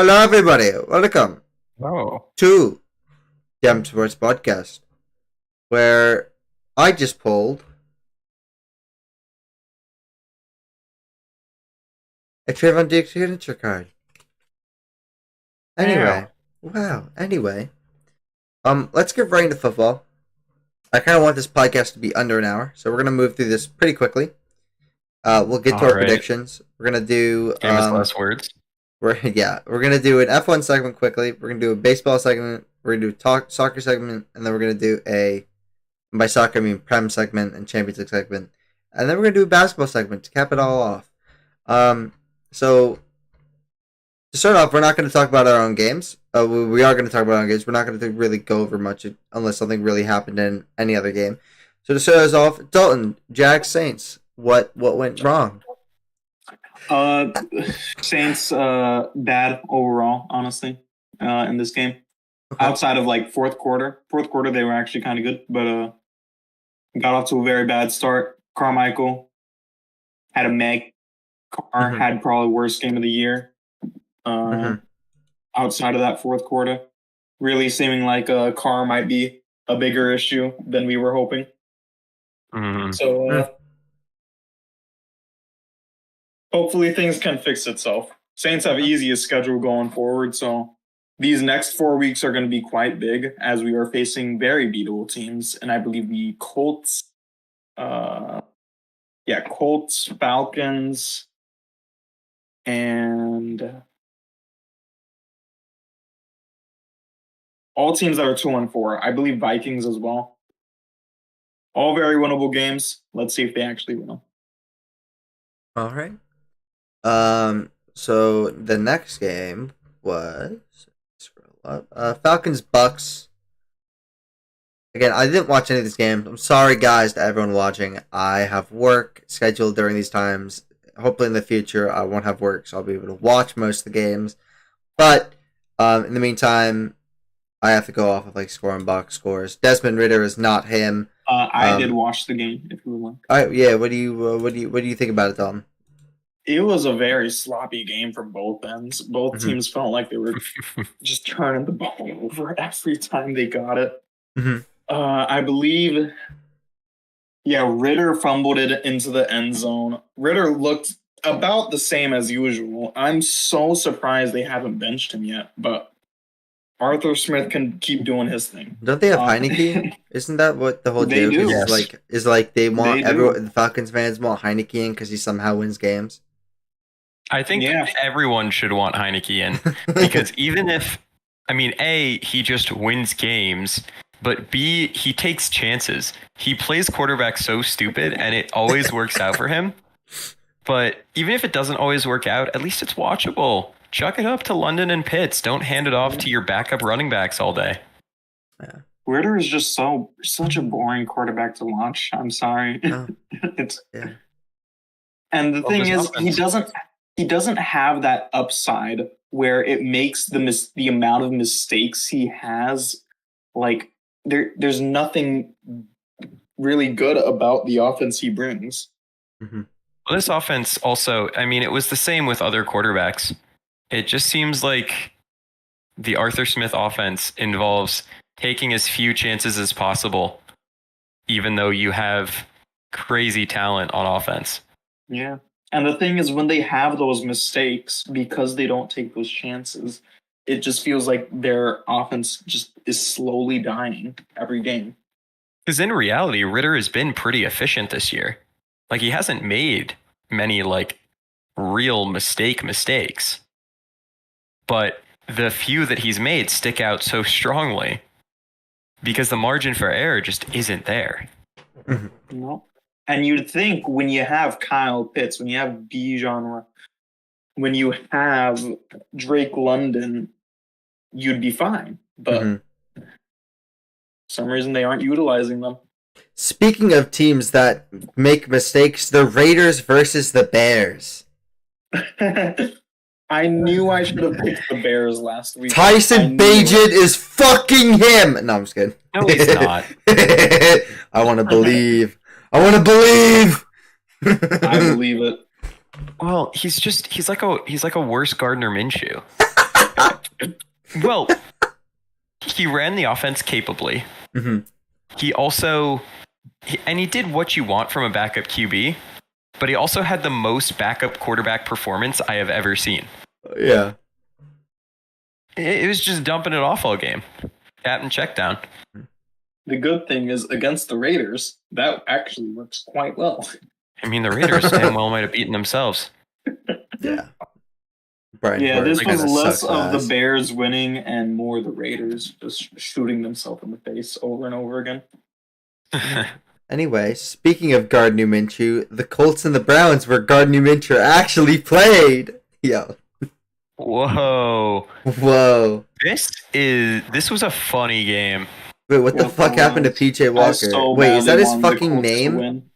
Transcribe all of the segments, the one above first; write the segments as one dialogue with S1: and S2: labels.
S1: Hello, everybody. Welcome
S2: Oh,
S1: to JAMSports Podcast, where I just pulled a Trayvon Diggs signature card.
S2: damn.
S1: Anyway, wow. Anyway, let's get right into football. I kind of want this podcast to be under an hour, so we're gonna move through this pretty quickly. We'll get to
S2: All
S1: our
S2: right.
S1: predictions. We're gonna do
S2: Famous last words.
S1: we're gonna do an F1 segment quickly. We're gonna do a baseball segment. We're gonna do a soccer segment, and then we're gonna do and by soccer I mean Prem segment and Champions League segment, and then we're gonna do a basketball segment to cap it all off. So to start off, we're not going to talk about our own games. We are going to talk about our own games. We're not going to really go over much unless something really happened in any other game. So to start us off, Dalton, Jags, Saints. What went wrong?
S3: Uh, Saints bad overall, honestly, in this game.
S1: Okay.
S3: Outside of like fourth quarter, they were actually kind of good, but got off to a very bad start. Carmichael had a meg. Carr had probably worst game of the year. Outside of that fourth quarter, really seeming like Carr might be a bigger issue than we were hoping. So hopefully things can fix itself. Saints have easiest schedule going forward, so these next 4 weeks are going to be quite big as we are facing very beatable teams, and I believe the Colts, Falcons, and all teams that are 2-4. I believe Vikings as well. All very winnable games. Let's see if they actually win them.
S1: All right. So the next game was Falcons Bucks. Again, I didn't watch any of these games. I'm sorry, guys, to everyone watching. I have work scheduled during these times. Hopefully, in the future, I won't have work, so I'll be able to watch most of the games. But in the meantime, I have to go off of like scoring box scores. Desmond Ridder is not him.
S3: I did watch the game, if you would like.
S1: All right, yeah. What do you think about it, Tom?
S3: It was a very sloppy game from both ends. Both teams felt like they were just turning the ball over every time they got it. I believe, Ridder fumbled it into the end zone. Ridder looked about the same as usual. I'm so surprised they haven't benched him yet, but Arthur Smith can keep doing his thing.
S1: Don't they have Heineke? Isn't that what the whole joke is?
S3: Yes.
S1: Is like they want everyone. The Falcons fans want Heineke in because he somehow wins games.
S2: I think everyone should want Heineke in because even if, A, he just wins games, but B, he takes chances. He plays quarterback so stupid and it always works out for him. But even if it doesn't always work out, at least it's watchable. Chuck it up to London and Pitts. Don't hand it off to your backup running backs all day.
S3: Yeah. Ridder is just such a boring quarterback to watch. I'm sorry. And the thing is, he doesn't have that upside where it makes the amount of mistakes he has like there's nothing really good about the offense he brings.
S2: Well, this offense also, it was the same with other quarterbacks. It just seems like the Arthur Smith offense involves taking as few chances as possible, even though you have crazy talent on offense.
S3: Yeah. And the thing is, when they have those mistakes, because they don't take those chances, it just feels like their offense just is slowly dying every game.
S2: Because in reality, Ridder has been pretty efficient this year. Like, he hasn't made many, real mistakes. But the few that he's made stick out so strongly because the margin for error just isn't there.
S3: No. And you'd think when you have Kyle Pitts, when you have Bijan, when you have Drake London, you'd be fine. But for some reason they aren't utilizing them.
S1: Speaking of teams that make mistakes, the Raiders versus the Bears.
S3: I knew I should have picked the Bears last week.
S1: Tyson Bagent is fucking him. No, I'm just kidding.
S2: No, he's not.
S1: I want to believe. I believe
S3: it.
S2: Well, he's like a worse Gardner Minshew. Well, he ran the offense capably.
S1: Mm-hmm.
S2: He also, he did what you want from a backup QB, but he also had the most backup quarterback performance I have ever seen.
S1: Yeah.
S2: It was just dumping it off all game. Captain check down.
S3: The good thing is, against the Raiders, that actually works quite well.
S2: I mean, the Raiders damn well might have beaten themselves.
S1: Yeah.
S3: This was less of the Bears winning and more the Raiders just shooting themselves in the face over and over again.
S1: Anyway, speaking of Gardner Minshew, the Colts and the Browns where Gardner Minshew actually played. Yo.
S2: Whoa. This was a funny game.
S1: Wait, what the fuck happened to PJ Walker? Wait, is that his fucking name?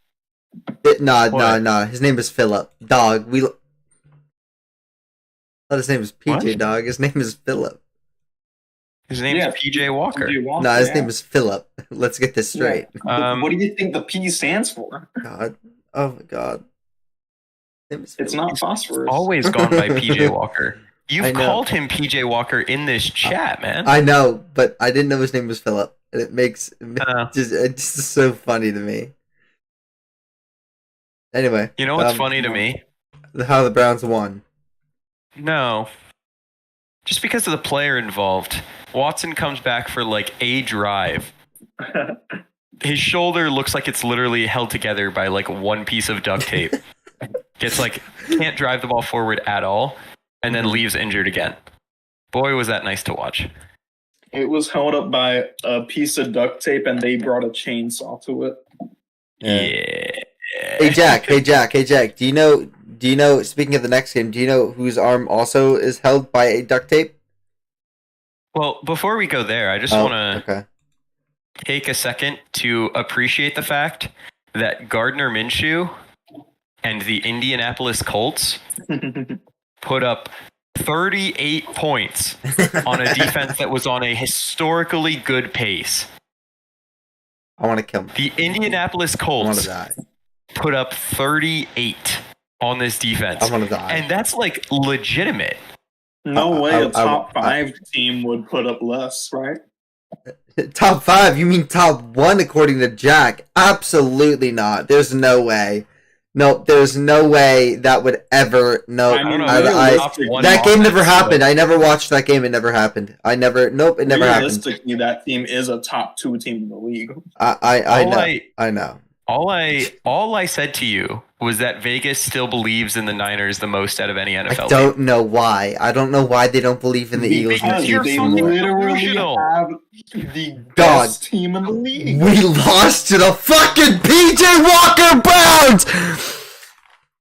S1: Nah. His name is Phillip. Dog, I thought his name was PJ, what? Dog. His name is Phillip.
S2: His name is PJ Walker.
S1: No, his name is Phillip. Let's get this straight.
S3: Yeah. What do you think the P stands for?
S1: God. Oh my god.
S3: It's not phosphorus.
S2: Always gone by PJ Walker. You've called him PJ Walker in this chat, man.
S1: I know, but I didn't know his name was Phillip. And it's just so funny to me. Anyway.
S2: You know what's funny to me?
S1: How the Browns won.
S2: No. Just because of the player involved. Watson comes back for like a drive. His shoulder looks like it's literally held together by like one piece of duct tape. Can't drive the ball forward at all, and then leaves injured again. Boy, was that nice to watch.
S3: It was held up by a piece of duct tape, and they brought a chainsaw to it.
S2: Yeah.
S1: Hey Jack. Do you know, speaking of the next game, do you know whose arm also is held by a duct tape?
S2: Well, before we go there, I just want to take a second to appreciate the fact that Gardner Minshew and the Indianapolis Colts put up 38 points on a defense that was on a historically good pace.
S1: I want to kill him.
S2: The Indianapolis Colts put up 38 on this defense.
S1: I want to die.
S2: And that's like legitimate.
S3: No way a top 5 team would put up less, right?
S1: Top 5? You mean top 1 according to Jack? Absolutely not. There's no way. Nope, there's no way that would ever. No, that game never happened. I never watched that game. It never happened. It never happened.
S3: Realistically, that team is a top 2 team in the league.
S1: I know.
S2: All I said to you was that Vegas still believes in the Niners the most out of any NFL
S1: team. I don't know why. I don't know why they don't believe in the Eagles.
S3: Because they literally have the best team in the league.
S1: We lost to the fucking PJ Walker Browns!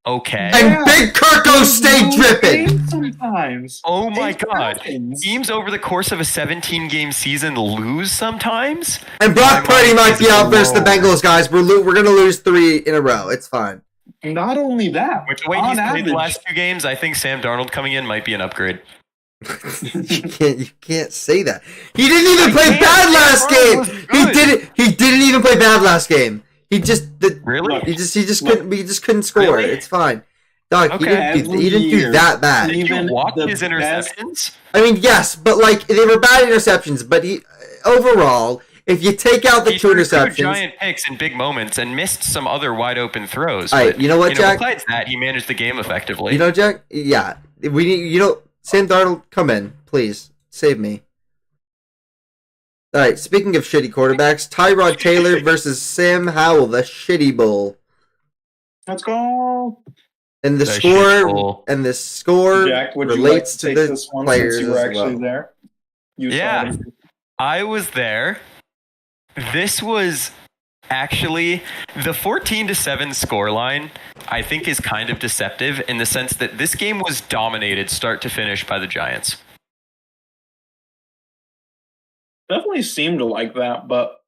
S2: Okay.
S1: And Big Kirko stayed dripping.
S3: Sometimes.
S2: Oh my god. Teams over the course of a 17-game season lose sometimes?
S1: And Brock Purdy might be out versus the Bengals, guys. We're going to lose 3 in a row. It's fine.
S3: Not only that.
S2: With the way he's played the last 2 games, I think Sam Darnold coming in might be an upgrade.
S1: You can't say that. He didn't even play bad last game. He didn't even play bad last game. He just couldn't score. Really? It's fine. Dog, okay. He didn't do that bad.
S2: Did you watch his interceptions?
S1: I mean, yes, but like they were bad interceptions. But overall, if you take out the 2 interceptions,
S2: he threw giant picks in big moments and missed some other wide open throws.
S1: All right, you know what, Jack?
S2: Besides that, he managed the game effectively.
S1: You know, Jack? Yeah, we need. Sam Darnold, come in, please, save me. All right, speaking of shitty quarterbacks, Tyrod Taylor versus Sam Howell, the shitty bull.
S3: Let's go.
S1: And the score
S3: Jack,
S1: relates to the players
S3: you were actually
S1: well.
S3: There.
S2: Yeah, I was there. This was actually the 14-7 scoreline. I think is kind of deceptive in the sense that this game was dominated start to finish by the Giants.
S3: Definitely seemed like that, but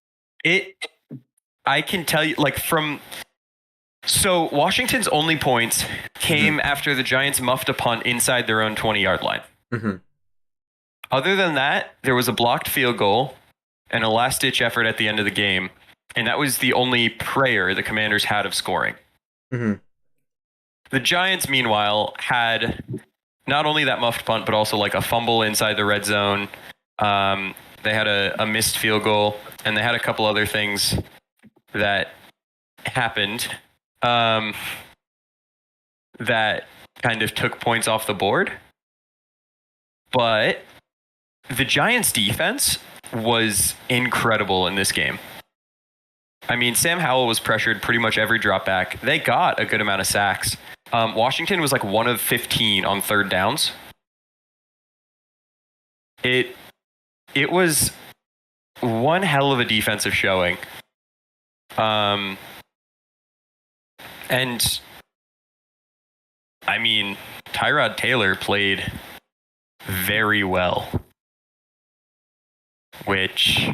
S2: I can tell you, so Washington's only points came after the Giants muffed a punt inside their own 20-yard line.
S1: Mm-hmm.
S2: Other than that, there was a blocked field goal and a last-ditch effort at the end of the game, and that was the only prayer the Commanders had of scoring.
S1: Mm-hmm.
S2: The Giants, meanwhile, had not only that muffed punt, but also like a fumble inside the red zone. They had a missed field goal, and they had a couple other things that happened that kind of took points off the board. But the Giants' defense was incredible in this game. I mean, Sam Howell was pressured pretty much every drop back. They got a good amount of sacks. Washington was like 1 of 15 on third downs. It was one hell of a defensive showing. And I mean, Tyrod Taylor played very well. Which...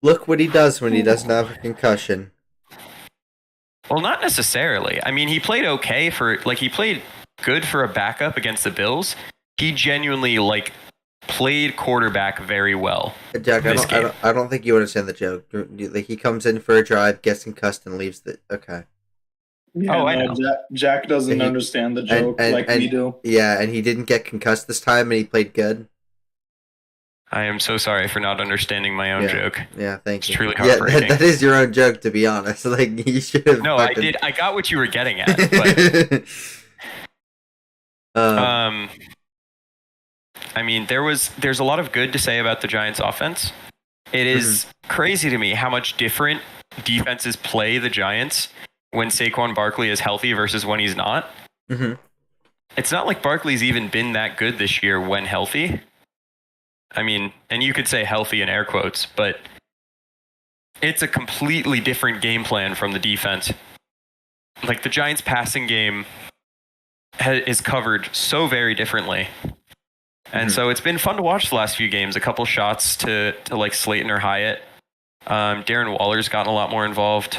S1: Look what he does when he doesn't have a concussion.
S2: Well, not necessarily. I mean, he played okay he played good for a backup against the Bills. He genuinely, played quarterback very well.
S1: Jack, I don't think you understand the joke. Like, he comes in for a drive, gets concussed, and leaves the... Okay.
S3: Yeah, I know. Jack doesn't understand the joke like we do.
S1: Yeah, and he didn't get concussed this time, and he played good.
S2: I am so sorry for not understanding my own joke.
S1: Yeah, thank you.
S2: It's truly heartbreaking.
S1: That is your own joke, to be honest. Like, you should have.
S2: No, I did. I got what you were getting at. But, I mean, there's a lot of good to say about the Giants' offense. It is crazy to me how much different defenses play the Giants when Saquon Barkley is healthy versus when he's not.
S1: Mm-hmm.
S2: It's not like Barkley's even been that good this year when healthy. I mean, and you could say healthy in air quotes, but it's a completely different game plan from the defense. Like, the Giants' passing game is covered so very differently. And so it's been fun to watch the last few games. A couple shots to Slayton or Hyatt. Darren Waller's gotten a lot more involved.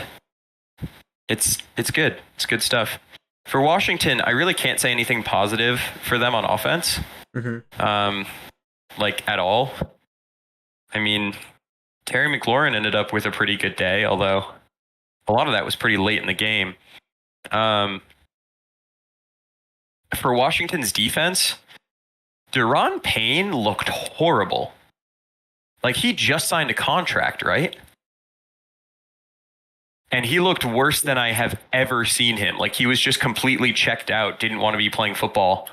S2: It's good. It's good stuff. For Washington, I really can't say anything positive for them on offense. At all. I mean, Terry McLaurin ended up with a pretty good day, although a lot of that was pretty late in the game. For Washington's defense, Deron Payne looked horrible. Like, he just signed a contract, right? And he looked worse than I have ever seen him. Like, he was just completely checked out, didn't want to be playing football.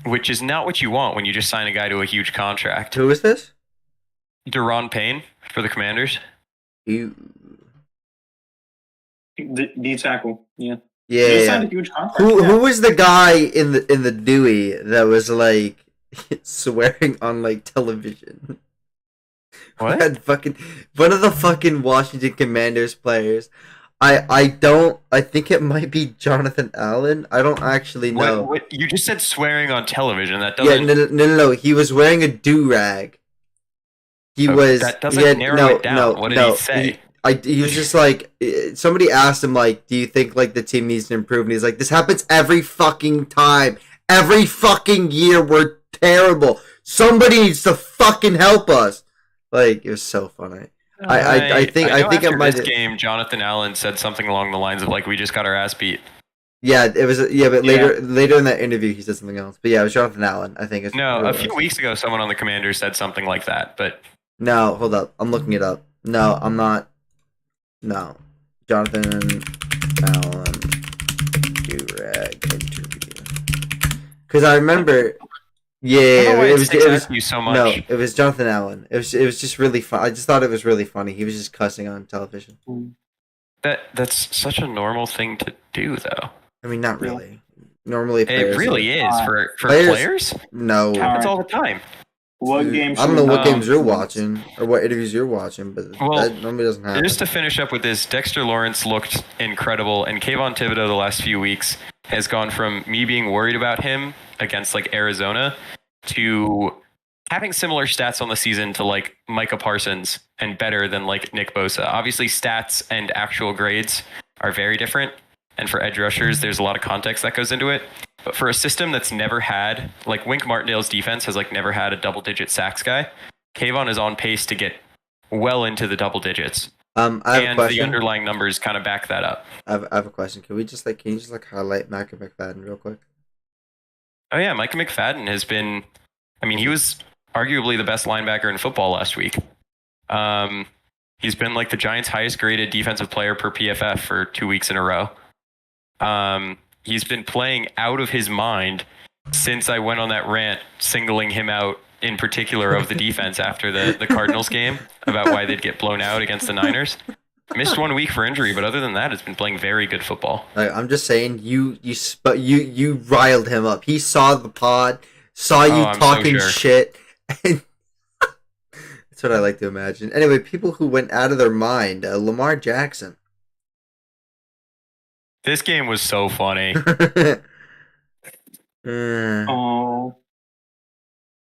S2: Which is not what you want when you just sign a guy to a huge contract.
S1: Who is this?
S2: Deron Payne for the Commanders.
S3: D tackle, yeah.
S1: Yeah.
S3: He signed a huge contract.
S1: Who was the guy in the Dewey that was swearing on television?
S2: What?
S1: One of the fucking Washington Commanders players. I think it might be Jonathan Allen. I don't actually know.
S2: What? You just said swearing on television. That doesn't...
S1: Yeah, no. He was wearing a do-rag.
S2: That doesn't narrow it down. What did he say?
S1: He was just somebody asked him, do you think, the team needs to improve? And he's like, this happens every fucking time. Every fucking year, we're terrible. Somebody needs to fucking help us. It was so funny. I think
S2: after
S1: it might.
S2: This game, Jonathan Allen said something along the lines of we just got our ass beat.
S1: Yeah, it was. Yeah, but later in that interview, he said something else. But yeah, it was Jonathan Allen. I think.
S2: A few weeks ago, someone on the Commanders said something like that. But
S1: no, hold up, I'm looking it up. No, I'm not. No, Jonathan Allen do-rag interview. Because I remember. Yeah, it was
S2: you so much.
S1: No, it was Jonathan Allen. It was just really fun. I just thought it was really funny. He was just cussing on television.
S2: That's such a normal thing to do, though.
S1: I mean, not really. Normally,
S2: it really is for players.
S1: No,
S2: it happens all the time.
S3: What games?
S1: I don't know what games you're watching or what interviews you're watching, but that normally doesn't happen.
S2: Just to finish up with this, Dexter Lawrence looked incredible, and Kayvon Thibodeau the last few weeks has gone from me being worried about him against Arizona to having similar stats on the season to Micah Parsons and better than Nick Bosa. Obviously, stats and actual grades are very different, and for edge rushers, there's a lot of context that goes into it. But for a system that's never had, Wink Martindale's defense has never had a double-digit sacks guy, Kayvon is on pace to get well into the double digits.
S1: I have a question.
S2: The underlying numbers kind of back that up.
S1: I have a question. Can you just highlight Micah McFadden real quick?
S2: Oh yeah, Micah McFadden has been. I mean, he was arguably the best linebacker in football last week. He's been like the Giants' highest graded defensive player per PFF for 2 weeks in a row. He's been playing out of his mind since I went on that rant singling him out in particular of the defense after the Cardinals game about why they'd get blown out against the Niners. Missed 1 week for injury, but other than that, has been playing very good football.
S1: I'm just saying, you riled him up. He saw the pod, saw you talking shit. And that's what I like to imagine. Anyway, people who went out of their mind. Lamar Jackson.
S2: This game was so funny.
S3: Oh,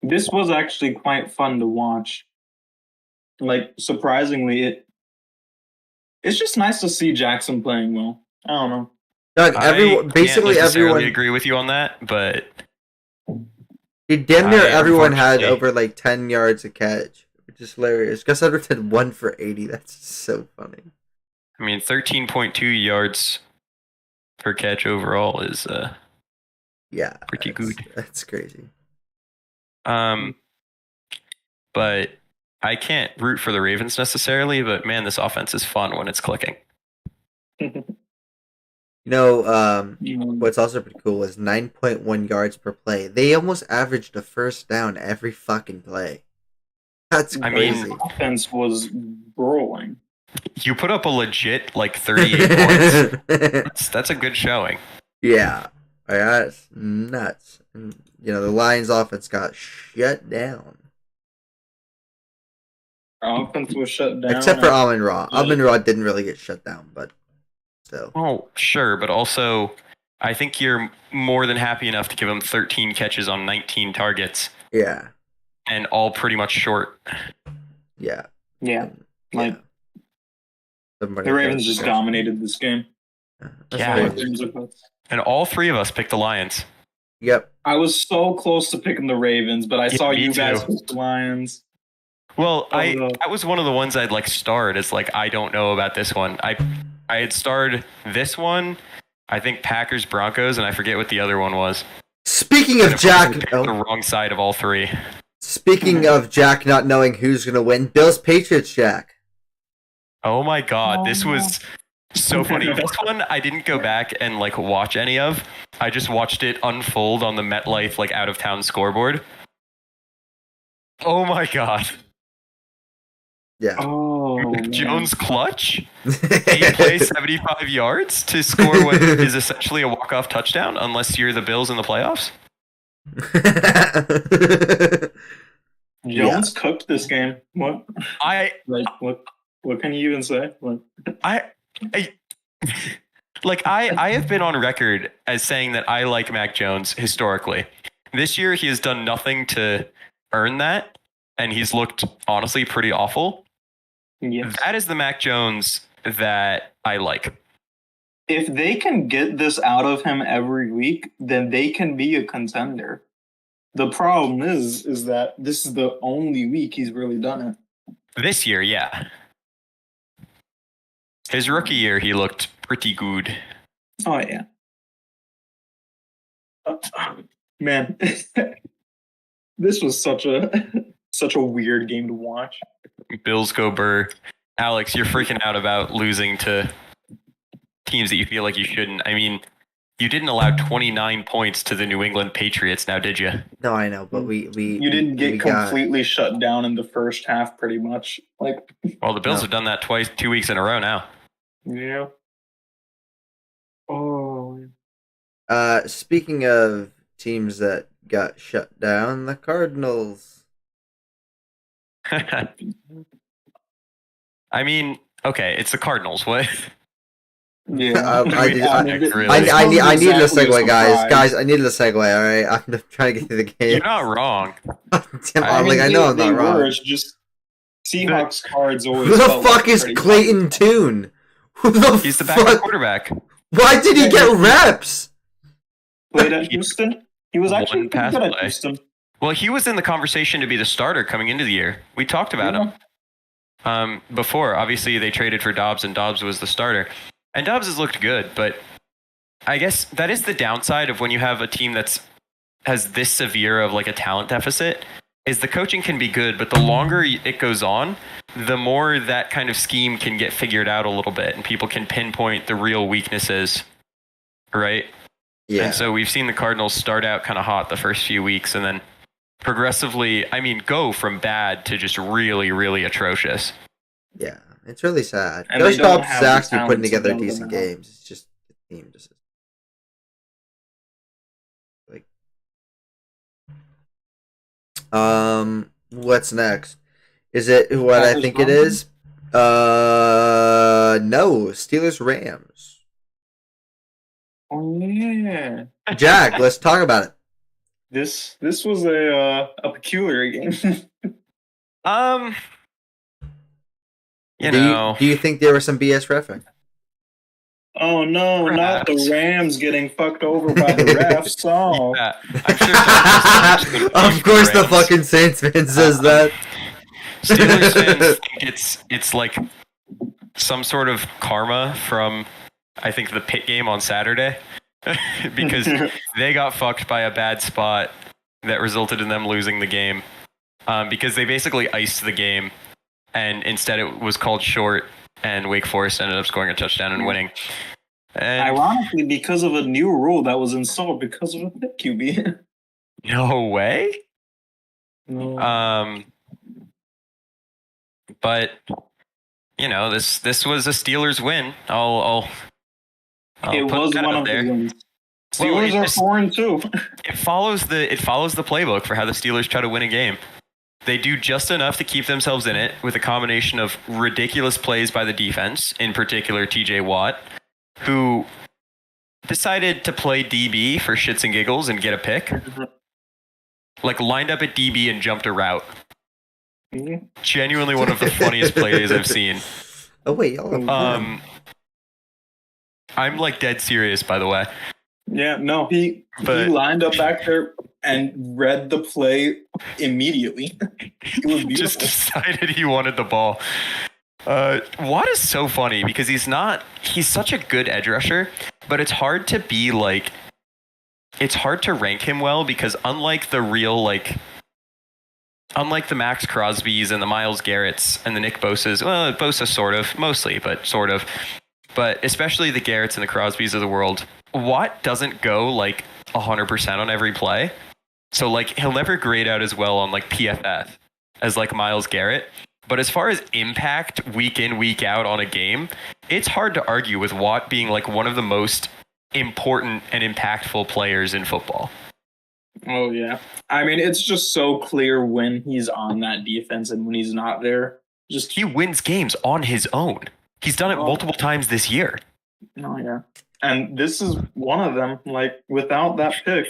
S3: this was actually quite fun to watch. Like, surprisingly, it's just nice to see Jackson playing well. I don't know.
S1: Doug, basically everyone
S2: agree with you on that, but
S1: damn near everyone had over like 10 yards a catch, which is hilarious. Gus Edwards had 1 for 80. That's so funny.
S2: I mean, 13.2 yards per catch overall is pretty good.
S1: That's crazy.
S2: But I can't root for the Ravens necessarily, but man, this offense is fun when it's clicking.
S1: What's also pretty cool is 9.1 yards per play. They almost averaged a first down every fucking play. That's crazy.
S3: I mean, offense was rolling.
S2: You put up a legit like 38 points. That's a good showing.
S1: Yeah, that's nuts. And, the Lions' offense got shut down.
S3: Our offense was shut down.
S1: Except for Amon-Ra. Amon-Ra didn't really get shut down, but still.
S2: Oh, sure, but also, I think you're more than happy enough to give him 13 catches on 19 targets.
S1: Yeah.
S2: And all pretty much short.
S1: Yeah.
S3: Yeah. The Ravens just dominated this game.
S2: Yeah. And all 3 of us picked the Lions.
S1: Yep.
S3: I was so close to picking the Ravens, but I saw you guys pick the Lions.
S2: Well, that was one of the ones I'd like starred as like I don't know about this one. I had starred this one, I think Packers Broncos, and I forget what the other one was.
S1: Speaking of Jack,
S2: the wrong side of all 3.
S1: Speaking of Jack not knowing who's gonna win, Bills Patriots Jack.
S2: Oh my God, this was so funny. This one I didn't go back and like watch any of. I just watched it unfold on the MetLife like out of town scoreboard. Oh my God.
S1: Yeah.
S3: Oh,
S2: Jones clutch. He plays 75 yards to score what is essentially a walk-off touchdown, unless you're the Bills in the playoffs.
S3: Jones cooked this game. What? What can you even say?
S2: I have been on record as saying that I like Mac Jones historically. This year he has done nothing to earn that, and he's looked honestly pretty awful.
S3: Yes.
S2: That is the Mac Jones that I like.
S3: If they can get this out of him every week, then they can be a contender. The problem is that this is the only week he's really done it.
S2: This year, yeah. His rookie year, he looked pretty good.
S3: Oh, yeah. Man, this was such a weird game to watch.
S2: Bills go Burr. Alex, you're freaking out about losing to teams that you feel like you shouldn't. I mean, you didn't allow 29 points to the New England Patriots now, did you?
S1: No, I know, but we
S3: you didn't get completely shut down in the first half, pretty much.
S2: Well, the Bills have done that 2 weeks in a row now.
S3: Yeah. Oh.
S1: Speaking of teams that got shut down, the Cardinals.
S2: I mean, okay, it's the Cardinals. What?
S1: Yeah, I needed a segue, guys. Guys, I needed a segue. All right, I'm trying to get through the game.
S2: You're not wrong.
S1: I know I'm not wrong.
S3: Just Seahawks cards always.
S1: Who the fuck is Clayton Tune?
S2: He's the backup quarterback.
S1: Why did he get reps?
S3: Played at Houston. He was actually pretty good at Houston.
S2: Well, he was in the conversation to be the starter coming into the year. We talked about him before. Obviously, they traded for Dobbs, and Dobbs was the starter. And Dobbs has looked good, but I guess that is the downside of when you have a team that's has this severe of like a talent deficit is the coaching can be good, but the longer it goes on, the more that kind of scheme can get figured out a little bit and people can pinpoint the real weaknesses, right? Yeah. And so we've seen the Cardinals start out kind of hot the first few weeks and then progressively, go from bad to just really, really atrocious.
S1: Yeah, it's really sad. Coach Bob Zach's been putting together decent games. It's just the team just what's next? Is it what I think it is? No, Steelers Rams.
S3: Oh yeah.
S1: Jack, let's talk about it.
S3: This was a peculiar game.
S1: Do you think there was some BS reffing?
S3: Oh no, perhaps. Not the Rams getting fucked over by the refs. Oh.
S2: Yeah, I'm sure
S1: of course the fucking Saints fan says that.
S2: Steelers fans think it's like some sort of karma from, I think, the Pitt game on Saturday. Because they got fucked by a bad spot that resulted in them losing the game. Because they basically iced the game, and instead it was called short, and Wake Forest ended up scoring a touchdown and winning. And
S3: ironically, because of a new rule that was installed because of a Pitt QB.
S2: No way?
S3: No.
S2: But this was a Steelers win. I'll
S3: it was one of the wins. Steelers are 4-2.
S2: It follows the playbook for how the Steelers try to win a game. They do just enough to keep themselves in it with a combination of ridiculous plays by the defense, in particular TJ Watt, who decided to play DB for shits and giggles and get a pick. Like lined up at DB and jumped a route. Genuinely one of the funniest plays I've seen.
S1: Oh wait,
S2: I'm like dead serious, by the way.
S3: Yeah, no, he lined up back there and read the play immediately. It was beautiful.
S2: Just decided he wanted the ball. Watt is so funny because he's such a good edge rusher, but it's hard to rank him well because unlike the Max Crosbys and the Myles Garretts and the Nick Bosas, well, Bosa sort of, mostly, but sort of, but especially the Garretts and the Crosbys of the world, Watt doesn't go 100% on every play. So he'll never grade out as well on PFF as Myles Garrett. But as far as impact week in, week out on a game, it's hard to argue with Watt being one of the most important and impactful players in football.
S3: Oh, yeah. It's just so clear when he's on that defense and when he's not there.
S2: He wins games on his own. He's done it multiple times this year.
S3: Oh, yeah. And this is one of them. Without that pick,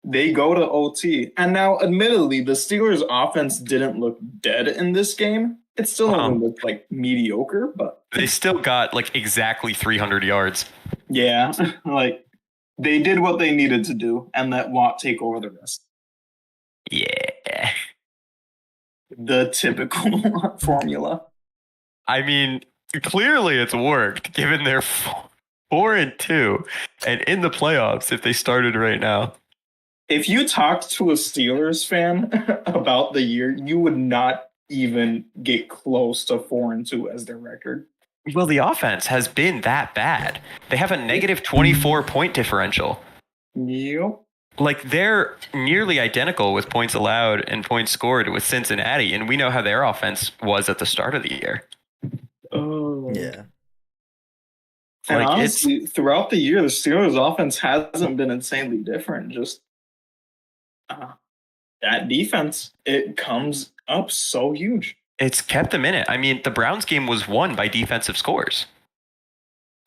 S3: they go to OT. And now, admittedly, the Steelers' offense didn't look dead in this game. It still only looked mediocre, but
S2: they still got exactly 300 yards.
S3: Yeah, they did what they needed to do and let Watt take over the rest.
S2: Yeah.
S3: The typical formula.
S2: Clearly it's worked given their 4-2 and in the playoffs if they started right now.
S3: If you talked to a Steelers fan about the year, you would not even get close to 4-2 as their record.
S2: Well, the offense has been that bad. They have a negative 24 point differential.
S3: Yep.
S2: They're nearly identical with points allowed and points scored with Cincinnati, and we know how their offense was at the start of the year.
S3: Oh.
S1: Yeah.
S3: And honestly, throughout the year, the Steelers' offense hasn't been insanely different. Just that defense, it comes up so huge.
S2: It's kept them in it. The Browns game was won by defensive scores,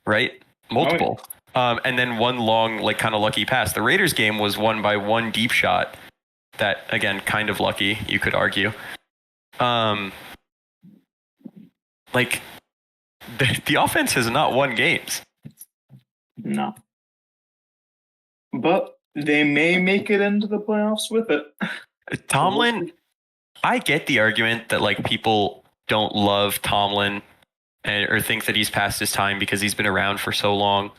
S2: right? Multiple. Oh, yeah. And then one long, kind of lucky pass. The Raiders game was won by one deep shot that, again, kind of lucky, you could argue. The offense has not won games.
S3: No. But they may make it into the playoffs with it.
S2: Tomlin, I get the argument that people don't love Tomlin or think that he's past his time because he's been around for so long,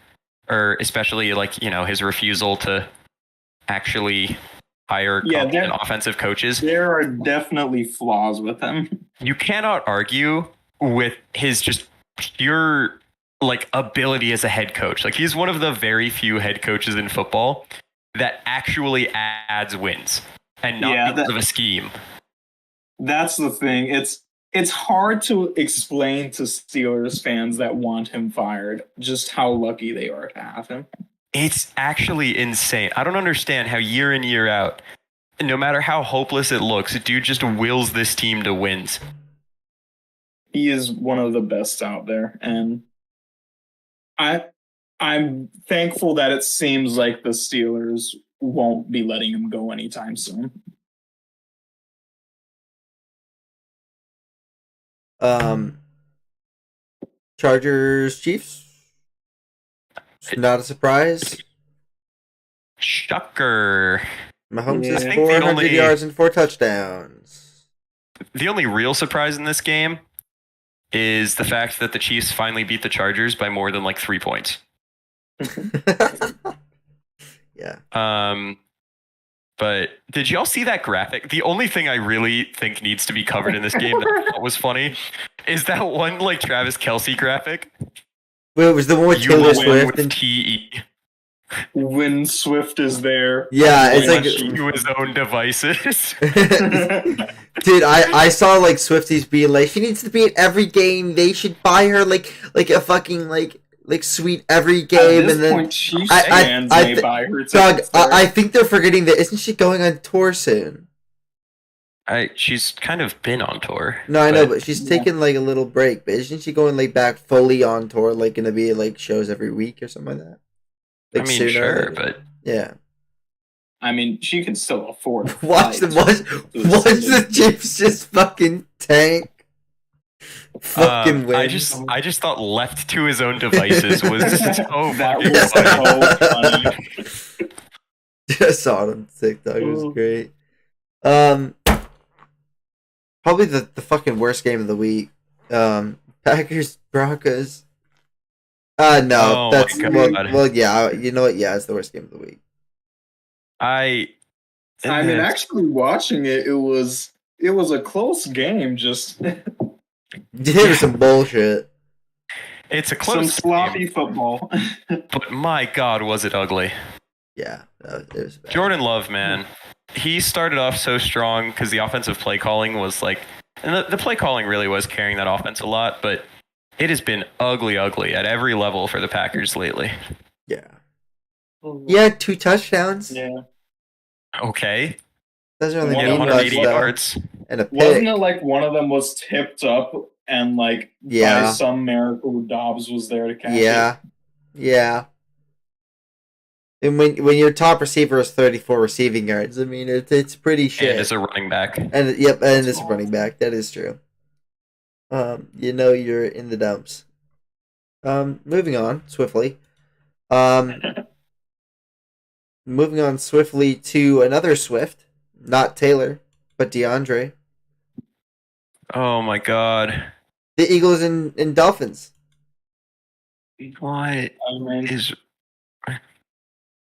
S2: or especially his refusal to actually hire competent offensive coaches.
S3: There are definitely flaws with him.
S2: You cannot argue with his just pure ability as a head coach. Like, he's one of the very few head coaches in football that actually adds wins and not because of a scheme.
S3: That's the thing. It's hard to explain to Steelers fans that want him fired just how lucky they are to have him.
S2: It's actually insane. I don't understand how year in, year out, no matter how hopeless it looks, dude just wills this team to wins.
S3: He is one of the best out there, and I'm thankful that it seems like the Steelers won't be letting him go anytime soon.
S1: Chargers, Chiefs. Not a surprise.
S2: Shocker.
S1: Mahomes has 400 yards and 4 touchdowns.
S2: The only real surprise in this game is the fact that the Chiefs finally beat the Chargers by more than 3 points.
S1: Yeah.
S2: But did y'all see that graphic? The only thing I really think needs to be covered in this game that was funny is that one Travis Kelce graphic.
S1: Well, it was the one with Taylor Swift
S2: and TE.
S3: When Swift is there.
S1: Yeah, it's
S2: to his own devices.
S1: Dude, I saw Swifties being like, she needs to be at every game. They should buy her a fucking suite every game.
S3: At this
S1: and then
S3: point, Chiefs fans may buy her tickets.
S1: Doug, I think they're forgetting that isn't she going on tour soon?
S2: She's kind of been on tour.
S1: No, I know, but she's taking a little break. But isn't she going back fully on tour? Gonna be shows every week or something like that?
S2: I mean, sure, but
S1: yeah.
S3: I mean, she can still afford.
S1: Watch the Chiefs just fucking tank. Fucking win.
S2: I just thought left to his own devices was so
S1: funny. I saw it on TikTok. It was great. Probably the fucking worst game of the week. Packers Broncos. No, that's well, yeah. You know what? Yeah, it's the worst game of the week.
S3: I mean, actually watching it, it was a close game. Just
S1: it was some bullshit.
S2: It's a close,
S3: sloppy football.
S2: But my God, was it ugly?
S1: Yeah, it was bad.
S2: Jordan Love, man, he started off so strong because the offensive play calling was and the play calling really was carrying that offense a lot, but it has been ugly at every level for the Packers lately.
S1: Yeah. Yeah, 2 touchdowns.
S3: Yeah.
S2: Okay.
S1: Those are only
S2: 180 yards.
S1: And a pick.
S3: Wasn't it one of them was tipped up and by some miracle Dobbs was there to catch it?
S1: Yeah. And when your top receiver is 34 receiving yards, I mean it's pretty shit.
S2: And as a running back.
S1: And as a running back, that is true. You're in the dumps. Moving on swiftly. Moving on swiftly to another Swift, not Taylor, but DeAndre.
S2: Oh my God.
S1: The Eagles and Dolphins.
S2: What is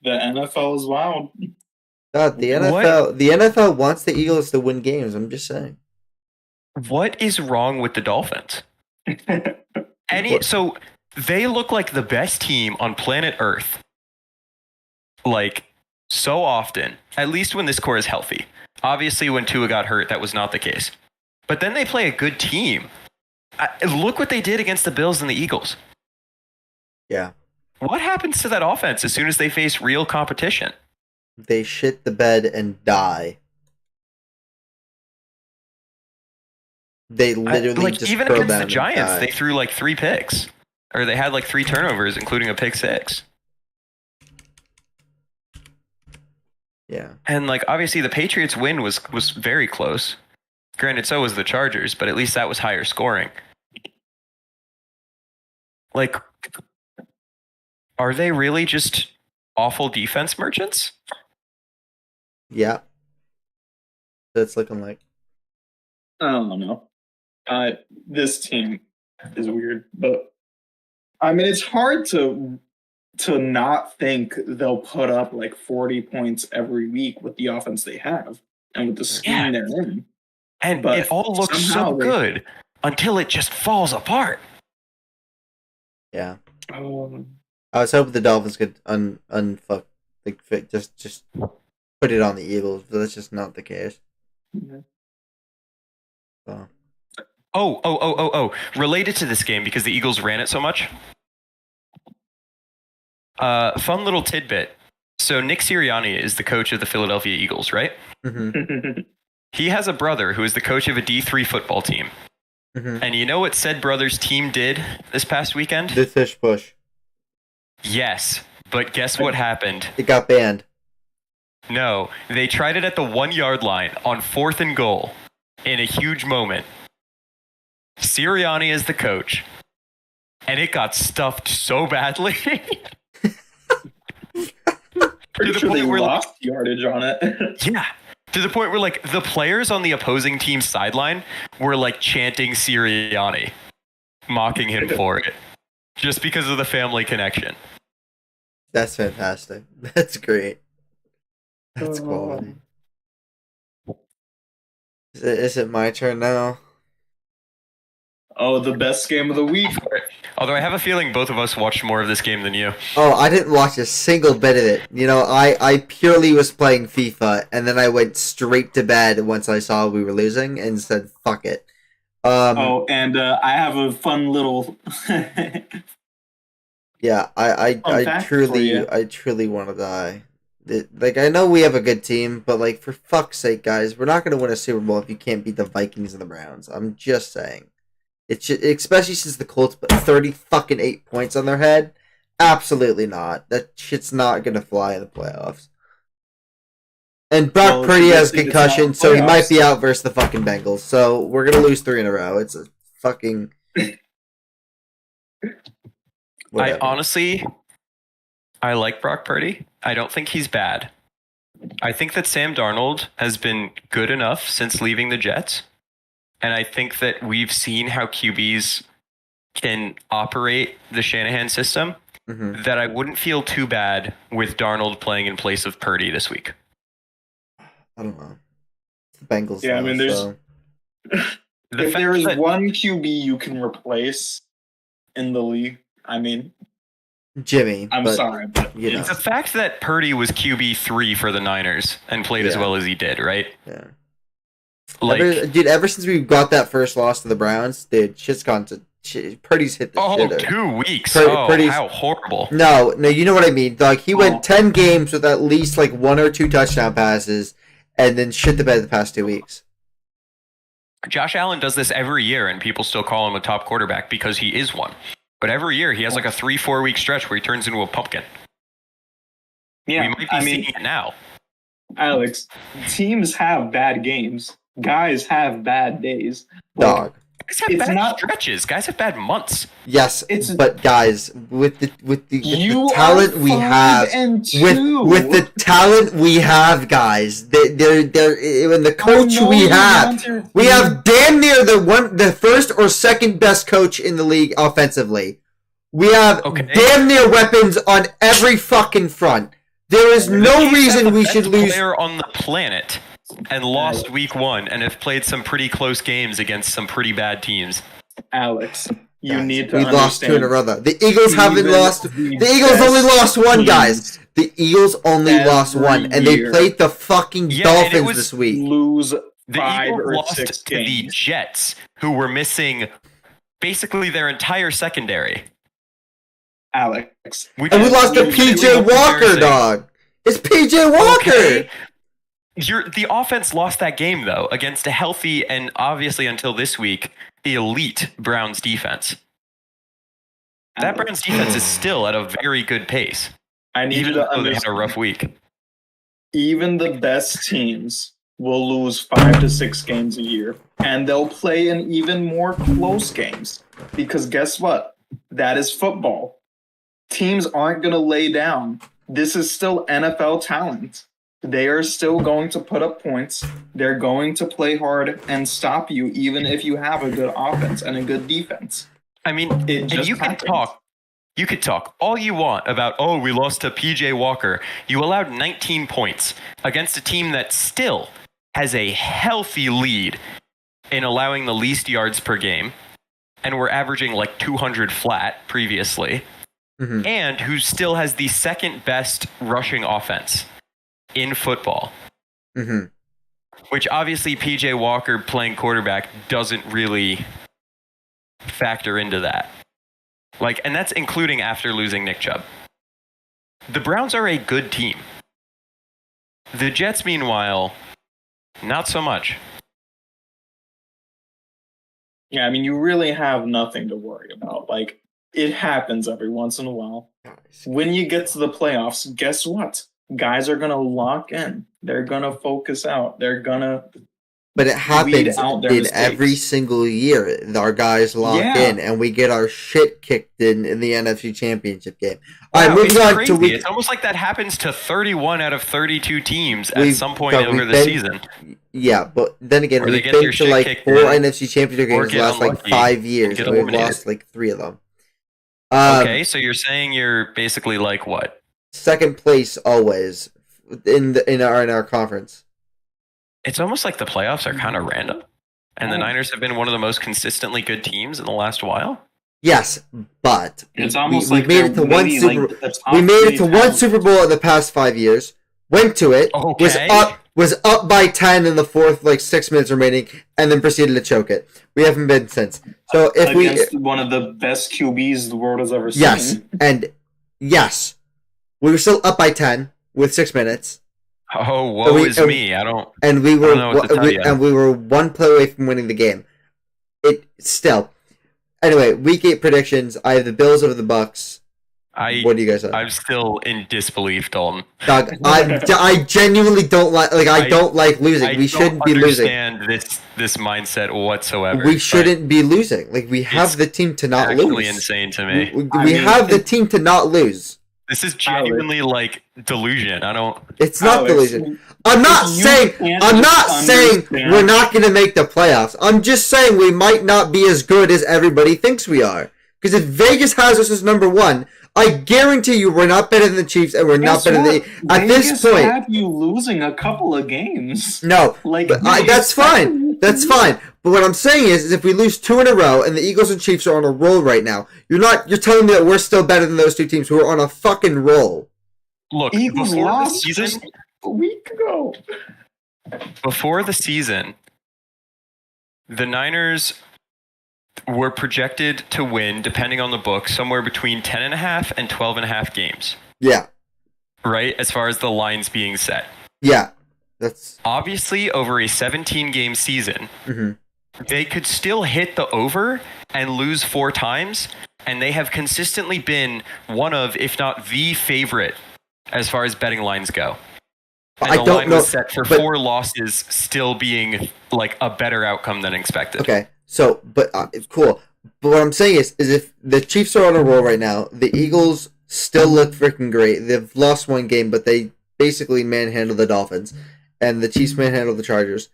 S3: the NFL is wild?
S1: God, the NFL wants the Eagles to win games. I'm just saying.
S2: What is wrong with the Dolphins? So they look like the best team on planet Earth. So often, at least when this core is healthy. Obviously, when Tua got hurt, that was not the case. But then they play a good team. Look what they did against the Bills and the Eagles.
S1: Yeah.
S2: What happens to that offense as soon as they face real competition?
S1: They shit the bed and die. They literally just
S2: even against the Giants, they threw 3 picks, or they had 3 turnovers, including a pick 6.
S1: Yeah,
S2: and obviously the Patriots win was very close. Granted, so was the Chargers, but at least that was higher scoring. Are they really just awful defense merchants?
S1: Yeah, that's looking like.
S3: I don't know. This team is weird, but I mean, it's hard to to not think they'll put up like 40 points every week with the offense they have and with the scheme they're in.
S2: And it all looks so good until it just falls apart.
S1: Yeah. I was hoping the Dolphins could just put it on the Eagles, but that's just not the case.
S3: Mm-hmm.
S1: So.
S2: Related to this game, because the Eagles ran it so much. Fun little tidbit. So Nick Sirianni is the coach of the Philadelphia Eagles, right?
S1: Mm-hmm.
S2: He has a brother who is the coach of a D3 football team.
S1: Mm-hmm.
S2: And you know what said brother's team did this past weekend?
S1: The fish push.
S2: Yes, but guess what happened?
S1: It got banned.
S2: No, they tried it at the 1 yard line on 4th and goal in a huge moment. Sirianni is the coach, and it got stuffed so badly.
S3: Pretty sure they lost yardage on it.
S2: Yeah. To the point where, like, the players on the opposing team's sideline were, like, chanting Sirianni, mocking him for it, just because of the family connection.
S1: That's fantastic. That's great. That's quality. Is it my turn now?
S3: Oh, the best game of the week.
S2: Although I have a feeling both of us watched more of this game than you.
S1: Oh, I didn't watch a single bit of it. You know, I purely was playing FIFA, and then I went straight to bed once I saw we were losing and said, fuck it.
S3: And I have a fun little...
S1: Yeah, I truly want to die. I know we have a good team, but, like, for fuck's sake, guys, we're not going to win a Super Bowl if you can't beat the Vikings and the Browns. I'm just saying. It's just, especially since the Colts put 38 points on their head. Absolutely not. That shit's not gonna fly in the playoffs. And Brock Purdy has concussion, so he might be out versus the fucking Bengals. So we're gonna lose 3 in a row. It's a fucking.
S2: I like Brock Purdy. I don't think he's bad. I think that Sam Darnold has been good enough since leaving the Jets. And I think that we've seen how QBs can operate the Shanahan system, that I wouldn't feel too bad with Darnold playing in place of Purdy this week.
S1: I don't know. The Bengals.
S3: Yeah, I mean, there's... So. If there is one QB you can replace in the league, I mean...
S1: Jimmy.
S3: I'm sorry, but...
S1: You know.
S2: The fact that Purdy was QB3 for the Niners and played as well as he did, right?
S1: Yeah.
S2: Like,
S1: ever since we got that first loss to the Browns, dude, shit's gone to Purdy's hit the shitter.
S2: 2 weeks.
S1: Purdy's,
S2: how horrible.
S1: No, you know what I mean. Like, he went 10 games with at least like 1 or 2 touchdown passes, and then shit the bed the past 2 weeks.
S2: Josh Allen does this every year, and people still call him a top quarterback because he is one. But every year he has like a 3-4 week stretch where he turns into a pumpkin.
S3: Yeah,
S2: we might be seeing it now.
S3: Alex, teams have bad games. Guys have bad days.
S1: Dog.
S2: Guys have bad stretches. Guys have bad months.
S1: Yes, but guys, with the talent we have, with the talent we have, guys, they're when the coach we have damn near the first or second best coach in the league offensively. We have damn near weapons on every fucking front. There is no reason we should lose.
S2: Player on the planet. And lost week 1 and have played some pretty close games against some pretty bad teams.
S3: Alex, you need to
S1: We lost 2 in a row, though. The Eagles haven't lost. The Eagles only lost 1, guys. The Eagles only lost 1, and they played the fucking Dolphins this week.
S3: Lose
S2: the
S3: 5
S2: Eagles
S3: or
S2: lost
S3: 6
S2: to the Jets, who were missing basically their entire secondary.
S3: Alex.
S1: And we lost to PJ Walker, dog. It's PJ Walker.
S2: Okay. The offense lost that game, though, against a healthy and, obviously until this week, elite Browns defense. That Browns defense is still at a very good pace.
S3: I need you to understand.
S2: They had a rough week.
S3: Even the best teams will lose 5 to 6 games a year, and they'll play in even more close games. Because guess what? That is football. Teams aren't going to lay down. This is still NFL talent. They are still going to put up points. They're going to play hard and stop you, even if you have a good offense and a good defense.
S2: I mean, and you can talk You could talk all you want about, oh, we lost to PJ Walker. You allowed 19 points against a team that still has a healthy lead in allowing the least yards per game. And we're averaging like 200 flat previously. Mm-hmm. And who still has the second best rushing offense in football.
S1: Mm-hmm.
S2: Which obviously PJ Walker playing quarterback doesn't really factor into that. Like, and that's including after losing Nick Chubb. The Browns are a good team. The Jets, meanwhile, not so much.
S3: Yeah, I mean, you really have nothing to worry about. Like, it happens every once in a while. When you get to the playoffs, guess what? Guys are going to lock in. They're going to focus out. They're going to...
S1: But it happens in every single year. Our guys lock in, and we get our shit kicked in the NFC Championship game.
S2: Wow, all right, moving on to week. It's almost like that happens to 31 out of 32 teams at some point over the season.
S1: Yeah, but then again, we've been to like 4 NFC Championship games the last like 5 years, and we've lost like 3 of them.
S2: Okay, so you're saying you're basically like what?
S1: Second place always in our conference.
S2: It's almost like the playoffs are kind of random, and the Niners have been one of the most consistently good teams in the last while.
S1: Yes, but
S3: it's almost
S1: we made it to one Super. We made it to one Super Bowl in the past 5 years. Went to it, was up by 10 in the fourth, like 6 minutes remaining, and then proceeded to choke it. We haven't been since. So if
S3: against one of the best QBs the world has ever seen.
S1: Yes, and yes, we were still up by 10 with 6 minutes.
S2: Oh, woe is me! I don't.
S1: And we were,
S2: know what to tell you.
S1: And we were 1 play away from winning the game. It still. Anyway, week 8 predictions. I have the Bills over the Bucks. What do you guys have?
S2: I'm still in disbelief, Dalton.
S1: Dog, I genuinely don't like. Like I don't like losing. We shouldn't be losing.
S2: I don't understand this mindset whatsoever.
S1: We shouldn't be losing. Like we have the team to not lose. It's
S2: actually insane to me.
S1: We have the team to not lose.
S2: This is genuinely like delusion. I don't.
S1: It's not delusion. I'm not saying we're not going to make the playoffs. I'm just saying we might not be as good as everybody thinks we are. Because if Vegas has us as number 1, I guarantee you we're not better than the Chiefs and we're not better than at this point.
S3: Have you losing a couple of games?
S1: No, that's fine. That's fine. But what I'm saying is if we lose 2 in a row and the Eagles and Chiefs are on a roll right now, you're telling me that we're still better than those 2 teams who are on a fucking roll.
S2: Look,
S3: Eagles lost just a week ago.
S2: Before the season, the Niners were projected to win, depending on the book, somewhere between 10.5 and 12.5 games.
S1: Yeah.
S2: Right? As far as the lines being set.
S1: Yeah. That's
S2: obviously over a 17-game season. Mm-hmm. They could still hit the over and lose 4 times, and they have consistently been one of, if not the favorite, as far as betting lines go. And the line was set for 4 losses, still being like a better outcome than expected.
S1: Okay, so cool. But what I'm saying is if the Chiefs are on a roll right now, the Eagles still look freaking great. They've lost 1 game, but they basically manhandled the Dolphins, and the Chiefs manhandled the Chargers.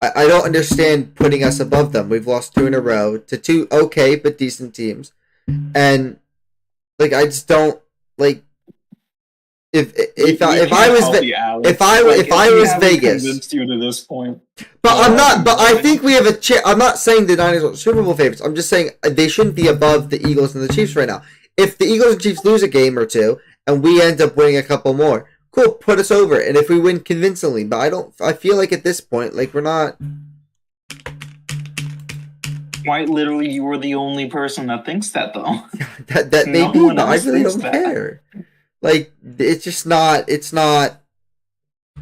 S1: I don't understand putting us above them. We've lost 2 in a row to 2 okay but decent teams, and like I just don't like. If I was Vegas,
S3: convinced you to this point.
S1: But I'm not. But I think we have a chance. I'm not saying the Niners are Super Bowl favorites. I'm just saying they shouldn't be above the Eagles and the Chiefs right now. If the Eagles and Chiefs lose a game or 2 and we end up winning a couple more, cool, put us over. And if we win convincingly, but I feel like at this point, like we're not.
S3: Quite literally, you were the only person that thinks that, though.
S1: that may be, but I really don't care. Like it's just not. It's not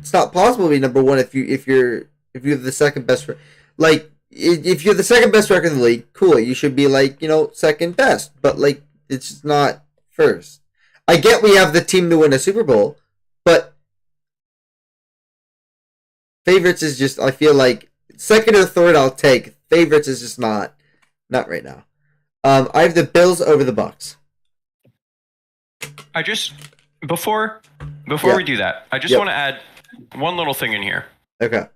S1: possible to be number 1 if you're the second best. Like if you're the second best record in the league, cool. You should be like second best. But like it's just not first. I get we have the team to win a Super Bowl, but favorites is just. I feel like second or third I'll take. Favorites is just not right now. I have the Bills over the Bucks.
S2: Before we do that, I just want to add one little thing in here.
S1: Okay.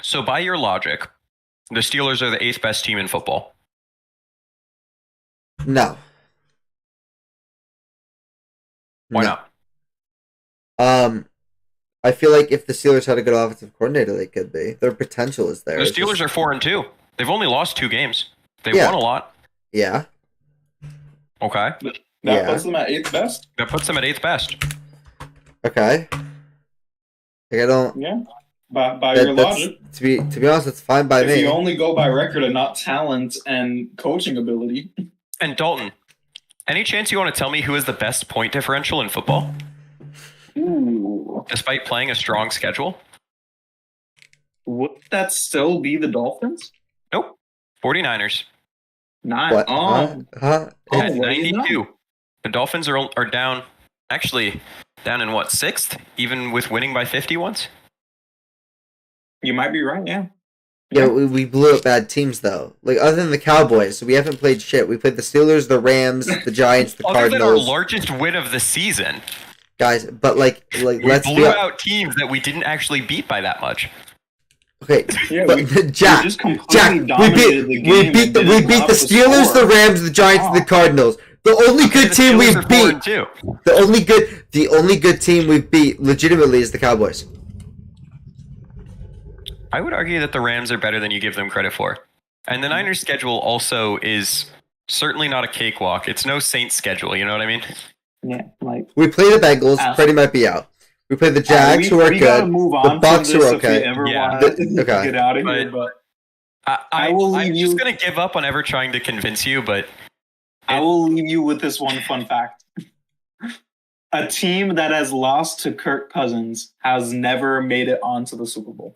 S2: So by your logic, the Steelers are the 8th best team in football.
S1: No.
S2: Why
S1: No.
S2: not?
S1: I feel like if the Steelers had a good offensive coordinator, they could be. Their potential is there.
S2: The Steelers are 4-2. They've only lost 2 games. They won a lot.
S1: Yeah.
S2: Okay.
S3: That puts them at 8th best.
S2: That puts them at 8th best.
S1: Okay. Like I don't.
S3: Yeah. By your logic.
S1: To be honest, it's fine by me.
S3: If you only go by record and not talent and coaching ability.
S2: And Dalton, any chance you want to tell me who is the best point differential in football?
S3: Ooh.
S2: Despite playing a strong schedule?
S3: Would that still be the Dolphins?
S2: Nope. 49ers.
S3: Not.
S2: At 92. The Dolphins are down. Actually, down in what, 6th? Even with winning by 50 once?
S3: You might be right, yeah.
S1: Yeah, we blew up bad teams, though. Like, other than the Cowboys, we haven't played shit. We played the Steelers, the Rams, the Giants, the Cardinals.
S2: Other than our largest win of the season.
S1: Guys, but like
S2: we blew out teams that we didn't actually beat by that much.
S1: Okay,
S3: yeah,
S1: but Jack, we beat the Steelers, the Rams, the Giants, and the Cardinals. The only good team we've beat. The only good team we've beat legitimately is the Cowboys.
S2: I would argue that the Rams are better than you give them credit for. And the Niners' schedule also is certainly not a cakewalk. It's no Saints schedule, you know what I mean?
S3: Yeah, like
S1: we play the Bengals. Freddie might be out. We play the Jags, who are good. The Bucs are okay.
S3: Get out of here, but
S2: I'm just gonna give up on ever trying to convince you. But
S3: I will leave you with this one fun fact: a team that has lost to Kirk Cousins has never made it onto the Super Bowl.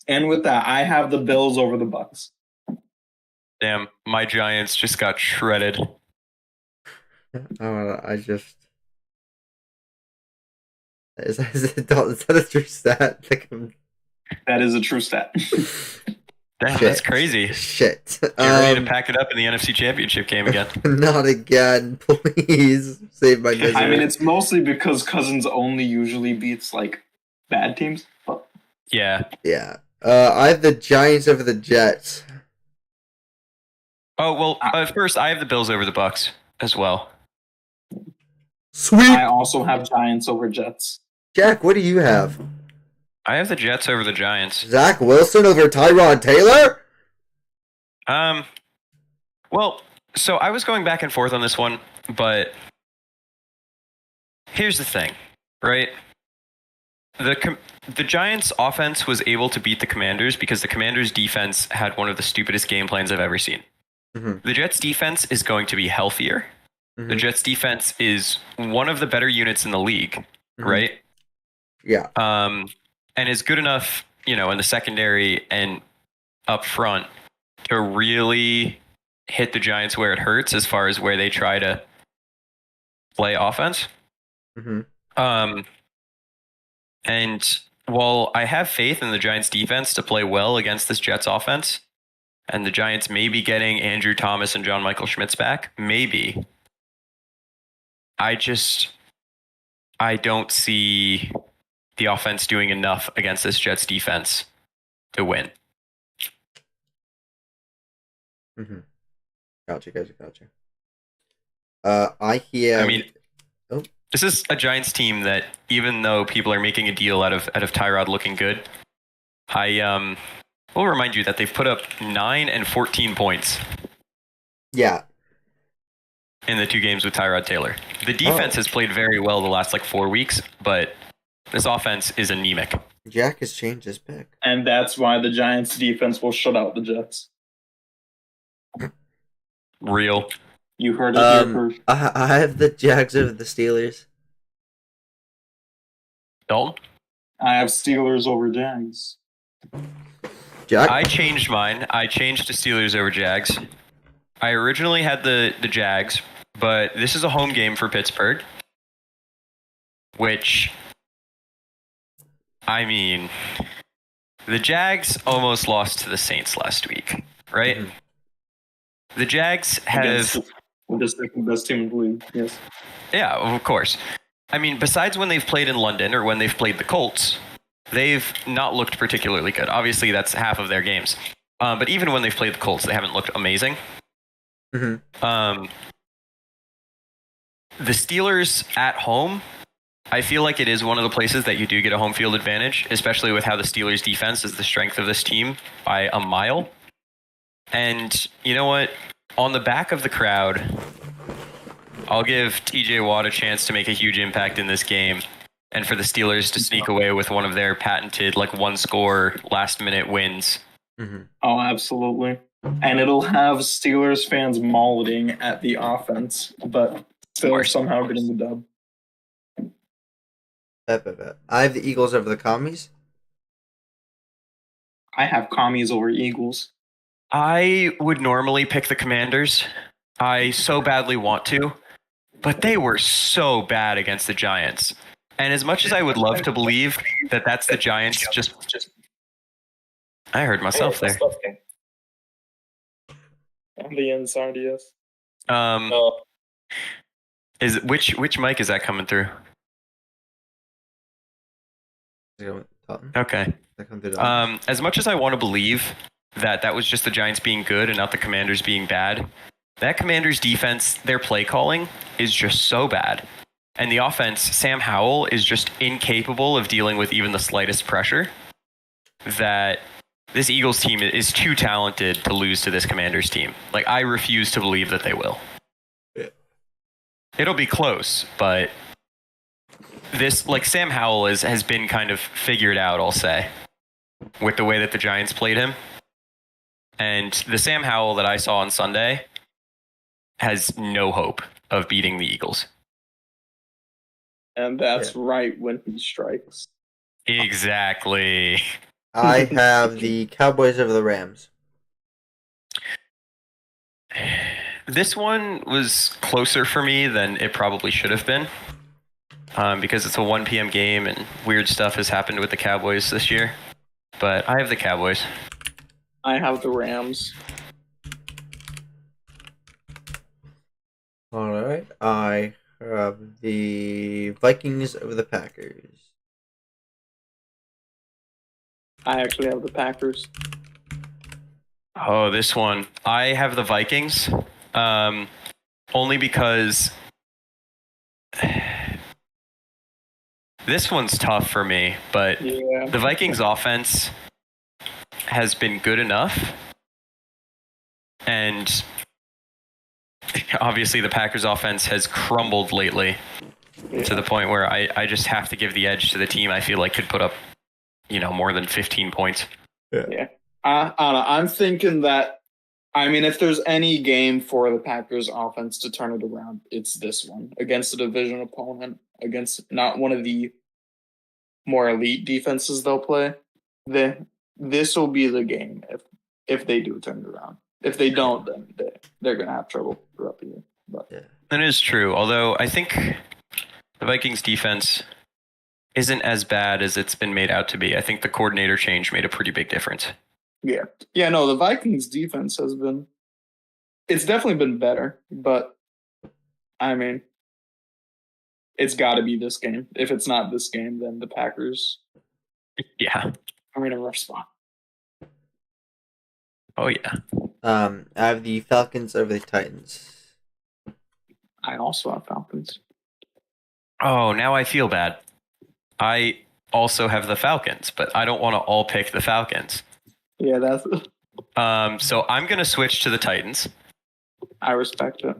S3: And with that, I have the Bills over the Bucs.
S2: Damn, my Giants just got shredded.
S1: I just... Is that a true stat?
S3: That is a true stat.
S2: Damn, that's crazy.
S1: Shit.
S2: You're ready to pack it up in the NFC Championship game again.
S1: Not again, please. Save my misery.
S3: I mean, it's mostly because Cousins only usually beats, like, bad teams. But...
S2: Yeah.
S1: Yeah. I have the Giants over the Jets.
S2: Oh, well, first, I have the Bills over the Bucs as well.
S1: Sweet.
S3: I also have Giants over Jets.
S1: Jack, what do you have?
S2: I have the Jets over the Giants.
S1: Zach Wilson over Tyrod Taylor?
S2: Well, so I was going back and forth on this one, but here's the thing, right? The Giants' offense was able to beat the Commanders because the Commanders' defense had one of the stupidest game plans I've ever seen. Mm-hmm. The Jets' defense is going to be healthier. Mm-hmm. The Jets' defense is one of the better units in the league, mm-hmm. right?
S1: Yeah.
S2: And is good enough, in the secondary and up front to really hit the Giants where it hurts as far as where they try to play offense. Mm-hmm. And while I have faith in the Giants' defense to play well against this Jets offense, and the Giants may be getting Andrew Thomas and John Michael Schmitz back, maybe, I don't see the offense doing enough against this Jets defense to win.
S1: Mm-hmm. Gotcha.
S2: This is a Giants team that, even though people are making a deal out of Tyrod looking good, I will remind you that they've put up 9 and 14 points.
S1: Yeah.
S2: In the 2 games with Tyrod Taylor. The defense has played very well the last 4 weeks, but this offense is anemic.
S1: Jack has changed his pick.
S3: And that's why the Giants defense will shut out the Jets.
S2: Real.
S3: You heard it here first.
S1: I have the Jags over the Steelers.
S2: Dalton?
S3: I have Steelers over Jags.
S1: Jack?
S2: I changed mine. I changed to Steelers over Jags. I originally had the Jags, but this is a home game for Pittsburgh, which, I mean, the Jags almost lost to the Saints last week, right? Mm-hmm. The Jags have...
S3: The second best team in the league, yes.
S2: Yeah, of course. I mean, besides when they've played in London or when they've played the Colts, they've not looked particularly good. Obviously, that's half of their games. But even when they've played the Colts, they haven't looked amazing. The Steelers at home, I feel like it is one of the places that you do get a home field advantage, especially with how the Steelers defense is the strength of this team by a mile. And you know what? On the back of the crowd, I'll give TJ Watt a chance to make a huge impact in this game, and for the Steelers to sneak away with one of their patented one score last minute wins.
S3: Oh, absolutely. And it'll have Steelers fans mauling at the offense, but still somehow getting the dub.
S1: I have the Eagles over the Commies.
S3: I have Commies over Eagles.
S2: I would normally pick the Commanders. I so badly want to, but they were so bad against the Giants. And as much as I would love to believe that that's the Giants, I heard myself there.
S3: On the inside, yes.
S2: Is which mic is that coming through? Okay. As much as I want to believe that was just the Giants being good and not the Commanders being bad, that Commanders defense, their play calling is just so bad. And the offense, Sam Howell is just incapable of dealing with even the slightest pressure, that this Eagles team is too talented to lose to this Commanders team. I refuse to believe that they will. Yeah. It'll be close, but this, Sam Howell has been kind of figured out, I'll say, with the way that the Giants played him. And the Sam Howell that I saw on Sunday has no hope of beating the Eagles.
S3: And that's right when he strikes.
S2: Exactly.
S1: I have the Cowboys over the Rams.
S2: This one was closer for me than it probably should have been, because it's a 1 p.m. game and weird stuff has happened with the Cowboys this year. But I have the Cowboys.
S3: I have the Rams.
S1: All right. I have the Vikings over the Packers.
S3: I actually have the Packers.
S2: Oh, this one. I have the Vikings. Only because this one's tough for me, but the Vikings offense has been good enough. And obviously the Packers offense has crumbled lately to the point where I just have to give the edge to the team I feel like could put up, more than 15 points.
S3: Yeah. I don't know. I'm thinking that, if there's any game for the Packers offense to turn it around, it's this one against a division opponent, against not one of the more elite defenses they'll play. This will be the game if they do turn it around. If they don't, then they're going to have trouble throughout the year. But
S2: that is true. Although I think the Vikings defense isn't as bad as it's been made out to be. I think the coordinator change made a pretty big difference.
S3: Yeah. Yeah, no, the Vikings defense it's definitely been better, but it's got to be this game. If it's not this game, then the Packers are in a rough spot.
S2: Oh, yeah.
S1: I have the Falcons over the Titans.
S3: I also have Falcons.
S2: Oh, now I feel bad. I also have the Falcons, but I don't want to all pick the Falcons.
S3: Yeah, that's...
S2: So I'm going to switch to the Titans.
S3: I respect it.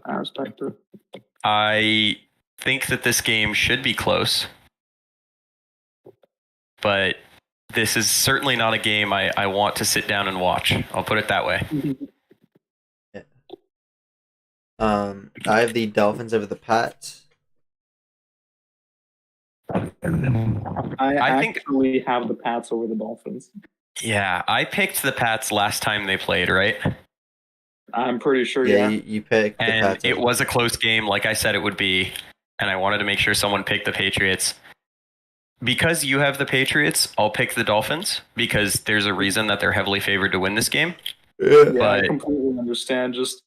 S2: I think that this game should be close, but this is certainly not a game I want to sit down and watch. I'll put it that way.
S1: Yeah. I have the Dolphins over the Pats.
S3: I actually have the Pats over the Dolphins.
S2: Yeah, I picked the Pats last time they played, right?
S3: I'm pretty sure, yeah.
S1: You picked the Pats.
S2: And it was a close game, like I said it would be, and I wanted to make sure someone picked the Patriots. Because you have the Patriots, I'll pick the Dolphins, because there's a reason that they're heavily favored to win this game.
S3: Yeah, but I completely understand. Just,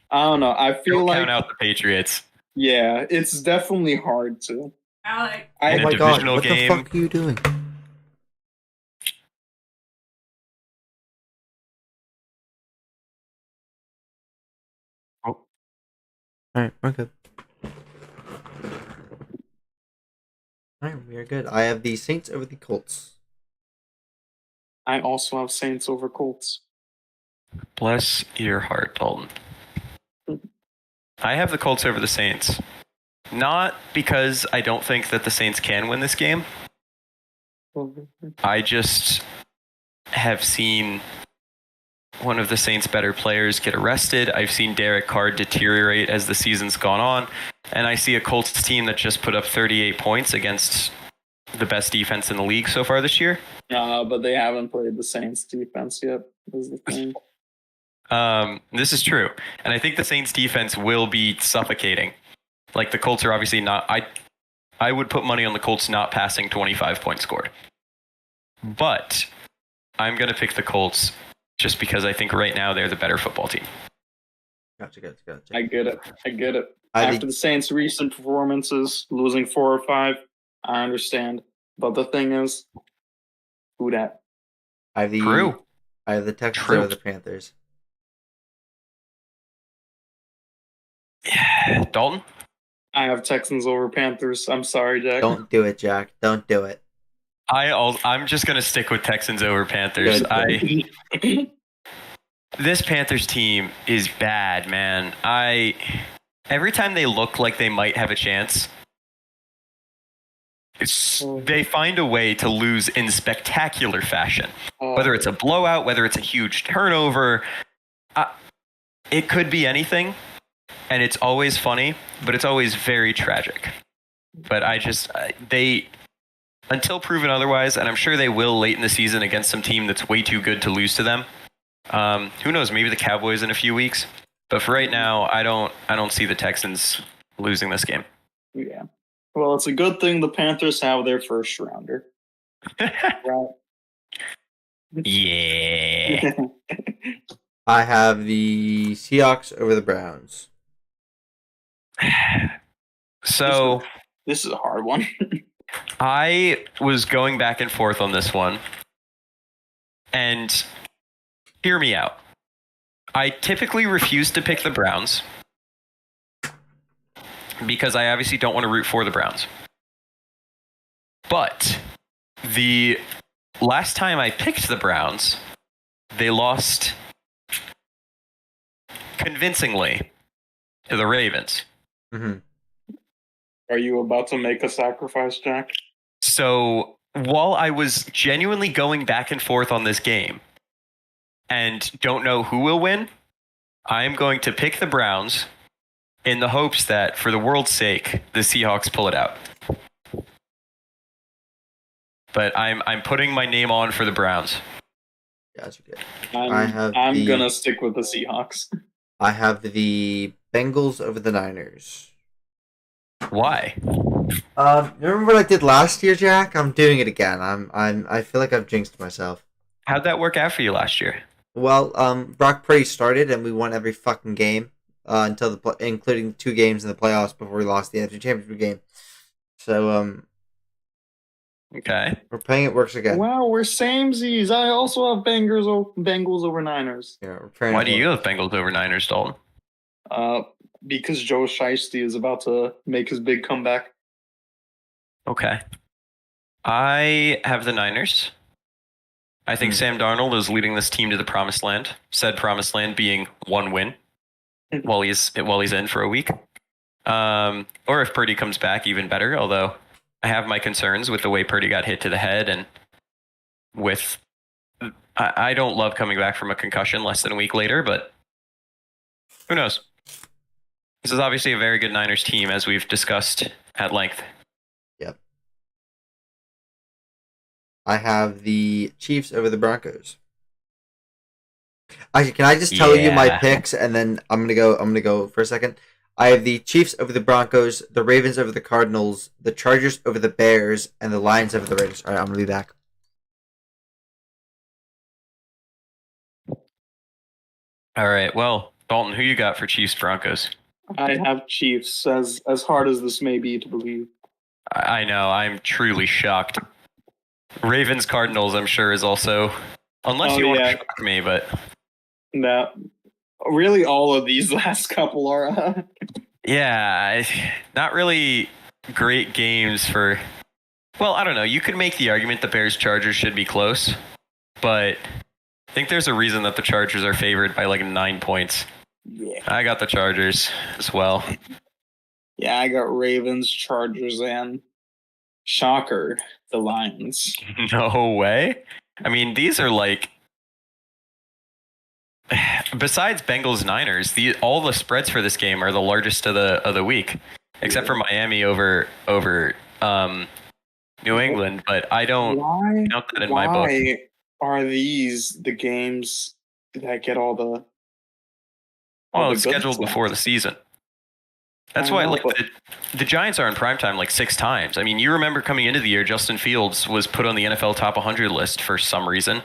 S3: I don't know. I feel
S2: count out the Patriots.
S3: Yeah, it's definitely hard to.
S1: Alec. Oh my god, what the fuck are you doing? All right, we're good. All right, we are good. I have the Saints over the Colts.
S3: I also have Saints over Colts.
S2: Bless your heart, Dalton. I have the Colts over the Saints. Not because I don't think that the Saints can win this game. I just have seen one of the Saints' better players get arrested. I've seen Derek Carr deteriorate as the season's gone on. And I see a Colts team that just put up 38 points against the best defense in the league so far this year.
S3: But they haven't played the Saints defense yet, is the thing.
S2: This is true. And I think the Saints defense will be suffocating. Like, the Colts are obviously not... I would put money on the Colts not passing 25 points scored. But I'm going to pick the Colts just because I think right now they're the better football team.
S1: Gotcha.
S3: I get it. After the Saints' recent performances, losing 4 or 5, I understand. But the thing is, who dat?
S1: I have the Texans over the Panthers.
S2: Yeah. Dalton?
S3: I have Texans over Panthers. I'm sorry, Jack.
S1: Don't do it, Jack. Don't do it.
S2: I'm just going to stick with Texans over Panthers. This Panthers team is bad, man. Every time they look like they might have a chance, they find a way to lose in spectacular fashion. Whether it's a blowout, whether it's a huge turnover, it could be anything. And it's always funny, but it's always very tragic. But until proven otherwise, and I'm sure they will late in the season against some team that's way too good to lose to them. Who knows? Maybe the Cowboys in a few weeks. But for right now, I don't see the Texans losing this game.
S3: Yeah. Well, it's a good thing the Panthers have their first rounder. Right.
S2: Yeah.
S1: I have the Seahawks over the Browns.
S2: So
S3: this is a hard one.
S2: I was going back and forth on this one. And hear me out. I typically refuse to pick the Browns because I obviously don't want to root for the Browns. But the last time I picked the Browns, they lost convincingly to the Ravens.
S1: Mm-hmm.
S3: Are you about to make a sacrifice, Jack?
S2: So while I was genuinely going back and forth on this game and don't know who will win, I'm going to pick the Browns in the hopes that, for the world's sake, the Seahawks pull it out. But I'm putting my name on for the Browns.
S1: Gotcha.
S3: I'm gonna stick with the Seahawks.
S1: I have the Bengals over the Niners.
S2: Why?
S1: Remember what I did last year, Jack? I'm doing it again. I feel like I've jinxed myself.
S2: How'd that work out for you last year?
S1: Well, Brock Purdy started and we won every fucking game until including 2 games in the playoffs before we lost the NFC Championship game. So
S2: okay,
S1: we're praying it works again.
S3: Wow, we're samesies. I also have Bengals over Niners.
S1: Yeah, we're praying.
S2: Why do you have Bengals over Niners, Dalton?
S3: Because Joe Shiesty is about to make his big comeback.
S2: Okay. I have the Niners. I think Sam Darnold is leading this team to the promised land. Said promised land being 1 win while he's in for a week. Or if Purdy comes back, even better. Although I have my concerns with the way Purdy got hit to the head, and with I don't love coming back from a concussion less than a week later, but who knows? This is obviously a very good Niners team, as we've discussed at length.
S1: Yep. I have the Chiefs over the Broncos. Actually, can I just tell you my picks, and then I'm gonna go for a second. I have the Chiefs over the Broncos, the Ravens over the Cardinals, the Chargers over the Bears, and the Lions over the Raiders. All right, I'm gonna be back.
S2: All right. Well, Dalton, who you got for Chiefs Broncos?
S3: I have Chiefs, as hard as this may be to believe.
S2: I know. I'm truly shocked. Ravens Cardinals, I'm sure, is also, unless you want to shock me, but
S3: no. Really, all of these last couple are
S2: Yeah, not really great games for. Well, I don't know. You could make the argument the Bears-Chargers should be close, but I think there's a reason that the Chargers are favored by like 9 points.
S3: Yeah.
S2: I got the Chargers as well.
S3: Yeah, I got Ravens, Chargers, and shocker, the Lions.
S2: No way. I mean, these are like. Besides Bengals Niners, all the spreads for this game are the largest of the week, except for Miami over New England. But I don't count that in my book.
S3: Why are these the games that get all the?
S2: Well, it's scheduled before the season. That's why, like, the Giants are in primetime like 6 times. I mean, you remember coming into the year, Justin Fields was put on the NFL Top 100 list for some reason,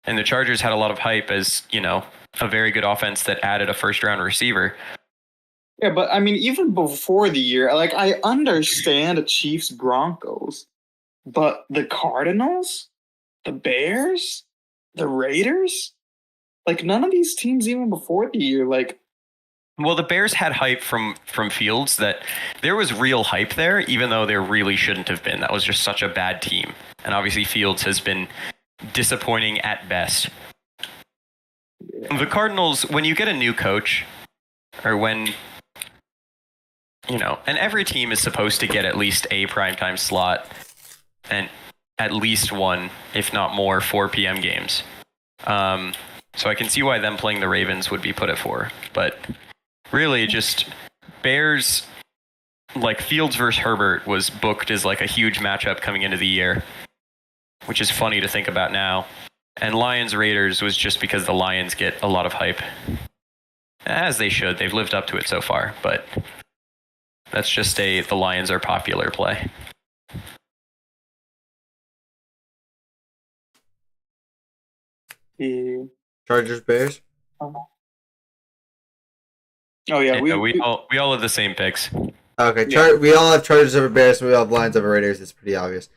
S2: and the Chargers had a lot of hype as, you know, a very good offense that added a first-round receiver.
S3: Yeah, but I mean, even before the year, like, I understand the Chiefs Broncos, but the Cardinals, the Bears, the Raiders, like, none of these teams even before the year, like.
S2: Well, the Bears had hype from Fields that there was real hype there, even though there really shouldn't have been. That was just such a bad team. And obviously Fields has been disappointing at best. Yeah. The Cardinals, when you get a new coach, or when, you know, and every team is supposed to get at least a primetime slot and at least one, if not more, 4 p.m. games. So I can see why them playing the Ravens would be put at 4. But really just Bears, like Fields versus Herbert was booked as like a huge matchup coming into the year, which is funny to think about now. And Lions Raiders was just because the Lions get a lot of hype. As they should. They've lived up to it so far, but that's just the Lions are popular play.
S3: Yeah.
S1: Chargers, Bears.
S3: Oh yeah,
S2: we all have the same picks.
S1: Okay, we all have Chargers over Bears, and we all have Lions over Raiders. It's pretty obvious.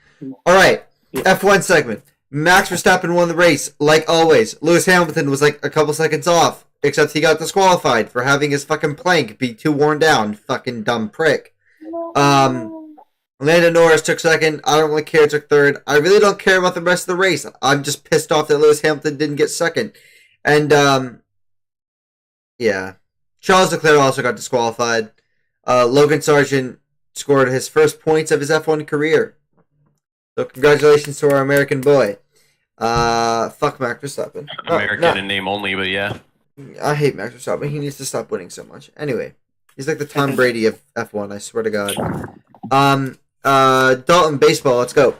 S1: All right, F1 segment. Max Verstappen won the race, like always. Lewis Hamilton was like a couple seconds off, except he got disqualified for having his fucking plank be too worn down. Fucking dumb prick. Lando Norris took second. I don't really care. Took third. I really don't care about the rest of the race. I'm just pissed off that Lewis Hamilton didn't get second. And, yeah. Charles Leclerc also got disqualified. Logan Sargent scored his first points of his F1 career. So congratulations to our American boy. Fuck Max Verstappen.
S2: American in name only, but yeah.
S1: I hate Max Verstappen. He needs to stop winning so much. Anyway, he's like the Tom Brady of F1, I swear to God. Dalton, baseball, let's go.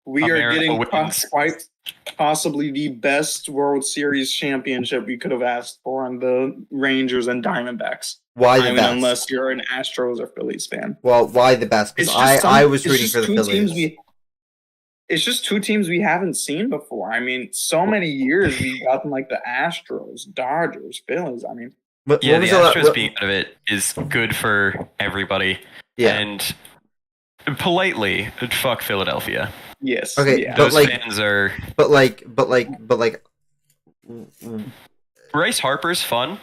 S3: We are getting quite possibly the best World Series championship we could have asked for on the Rangers and Diamondbacks.
S1: Why the best?
S3: Unless you're an Astros or Phillies fan.
S1: Well, why the best? Because I was rooting for the Phillies.
S3: It's just 2 teams we haven't seen before. I mean, so many years we've gotten like the Astros, Dodgers, Phillies. I mean,
S2: the Astros being out of it is good for everybody. Yeah. And politely, fuck Philadelphia.
S3: Yes.
S1: Okay.
S3: Yeah.
S2: Those fans are.
S1: But like.
S2: Bryce Harper's fun.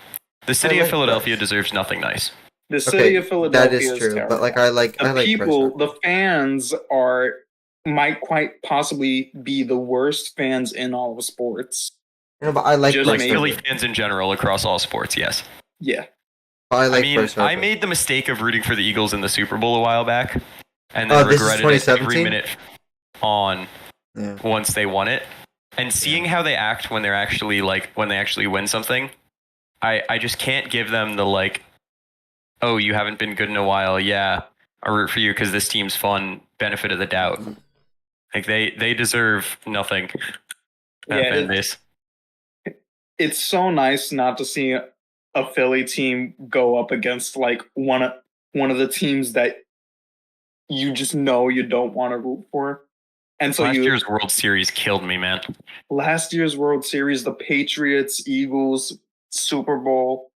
S2: The city of Philadelphia deserves nothing nice.
S3: The city of Philadelphia
S1: that is true.
S3: Terrible.
S1: But like, I like
S3: people. The fans might quite possibly be the worst fans in all of sports.
S1: No, but I like
S2: Philly fans in general across all sports. Yes.
S3: Yeah.
S2: I made the mistake of rooting for the Eagles in the Super Bowl a while back, and then regretted it every minute on once they won it. And seeing how they act when they're actually when they actually win something, I just can't give them the oh, you haven't been good in a while. Yeah, I root for you because this team's fun. Benefit of the doubt. Like they deserve nothing.
S3: It's so nice not to see a Philly team go up against one of the teams that you just know you don't want to root for. And so
S2: last year's World Series killed me, man.
S3: Last year's World Series, the Patriots, Eagles, Super Bowl.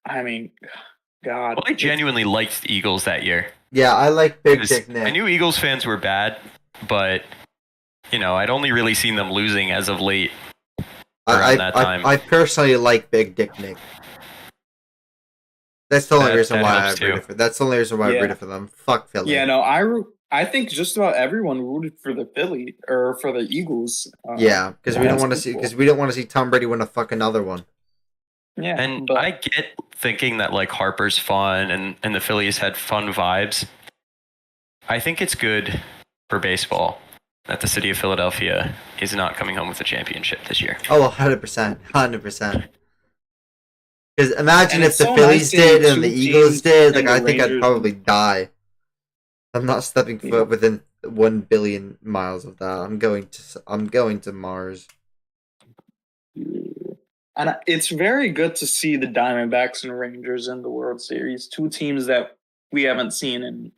S3: I mean, God.
S2: Well, I genuinely liked the Eagles that year.
S1: Yeah, I like Big Dick Nick.
S2: I knew Eagles fans were bad, but I'd only really seen them losing as of late. Around that time.
S1: I personally like Big Dick Nick. That's the only reason why I rooted for. That's the only reason why I rooted for them. Fuck Philly.
S3: Yeah, no, I think just about everyone rooted for the Philly or for the Eagles.
S1: Yeah, because we don't want to see Tom Brady win a fuck another one.
S3: Yeah,
S2: and I get thinking that like Harper's fun and the Phillies had fun vibes. I think it's good for baseball that the city of Philadelphia is not coming home with a championship this year.
S1: Oh, 100%. 100%. Because imagine if the Phillies did and the Eagles did, like I think I'd probably die. I'm not stepping foot within 1 billion miles of that. I'm going to Mars.
S3: And it's very good to see the Diamondbacks and Rangers in the World Series, two teams that we haven't seen in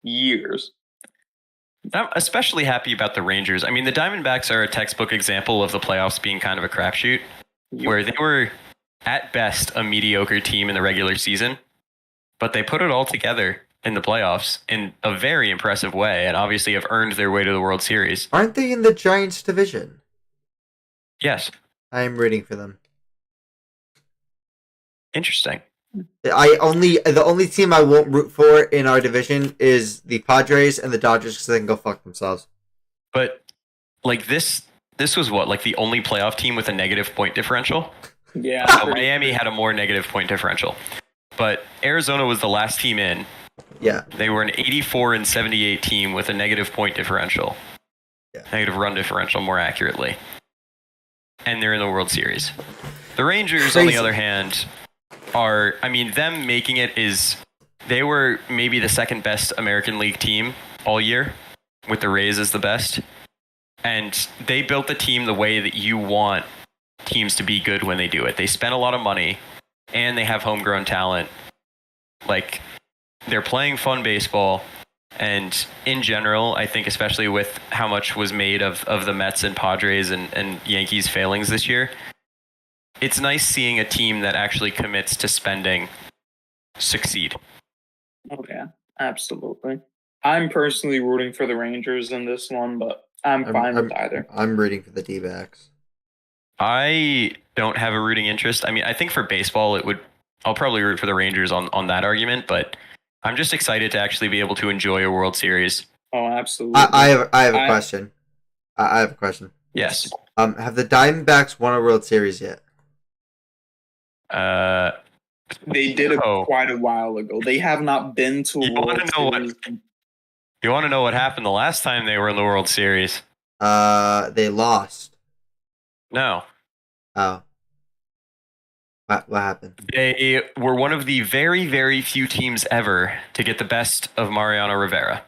S3: years.
S2: I'm especially happy about the Rangers. I mean, the Diamondbacks are a textbook example of the playoffs being kind of a crapshoot, where they were, at best, a mediocre team in the regular season, but they put it all together in the playoffs in a very impressive way, and obviously have earned their way to the World Series.
S1: Aren't they in the Giants division?
S2: Yes.
S1: I'm rooting for them.
S2: Interesting.
S1: The only team I won't root for in our division is the Padres and the Dodgers because they can go fuck themselves.
S2: But like this was what, like the only playoff team with a negative point differential?
S3: Yeah.
S2: Miami had a more negative point differential. But Arizona was the last team in.
S1: Yeah.
S2: They were an 84-78 team with a negative point differential.
S1: Yeah.
S2: Negative run differential, more accurately. And they're in the World Series. The Rangers, on the other hand, them making it they were maybe the second best American League team all year, with the Rays as the best. And they built the team the way that you want teams to be good when they do it. They spent a lot of money, and they have homegrown talent. Like, they're playing fun baseball, and in general, I think especially with how much was made of the Mets and Padres and Yankees failings this year, it's nice seeing a team that actually commits to spending succeed.
S3: Oh, yeah, absolutely. I'm personally rooting for the Rangers in this one, but I'm fine with either.
S1: I'm rooting for the D-backs.
S2: I don't have a rooting interest. I mean, I think for baseball, I'll probably root for the Rangers on that argument, but I'm just excited to actually be able to enjoy a World Series.
S3: Oh, absolutely.
S1: I have a question. I have a question.
S2: Yes.
S1: Have the Diamondbacks won a World Series yet?
S3: They did it quite a while ago. They have not been to a World Series.
S2: You want to know what happened the last time they were in the World Series?
S1: They lost.
S2: No.
S1: Oh. What happened?
S2: They were one of the very, very few teams ever to get the best of Mariano Rivera.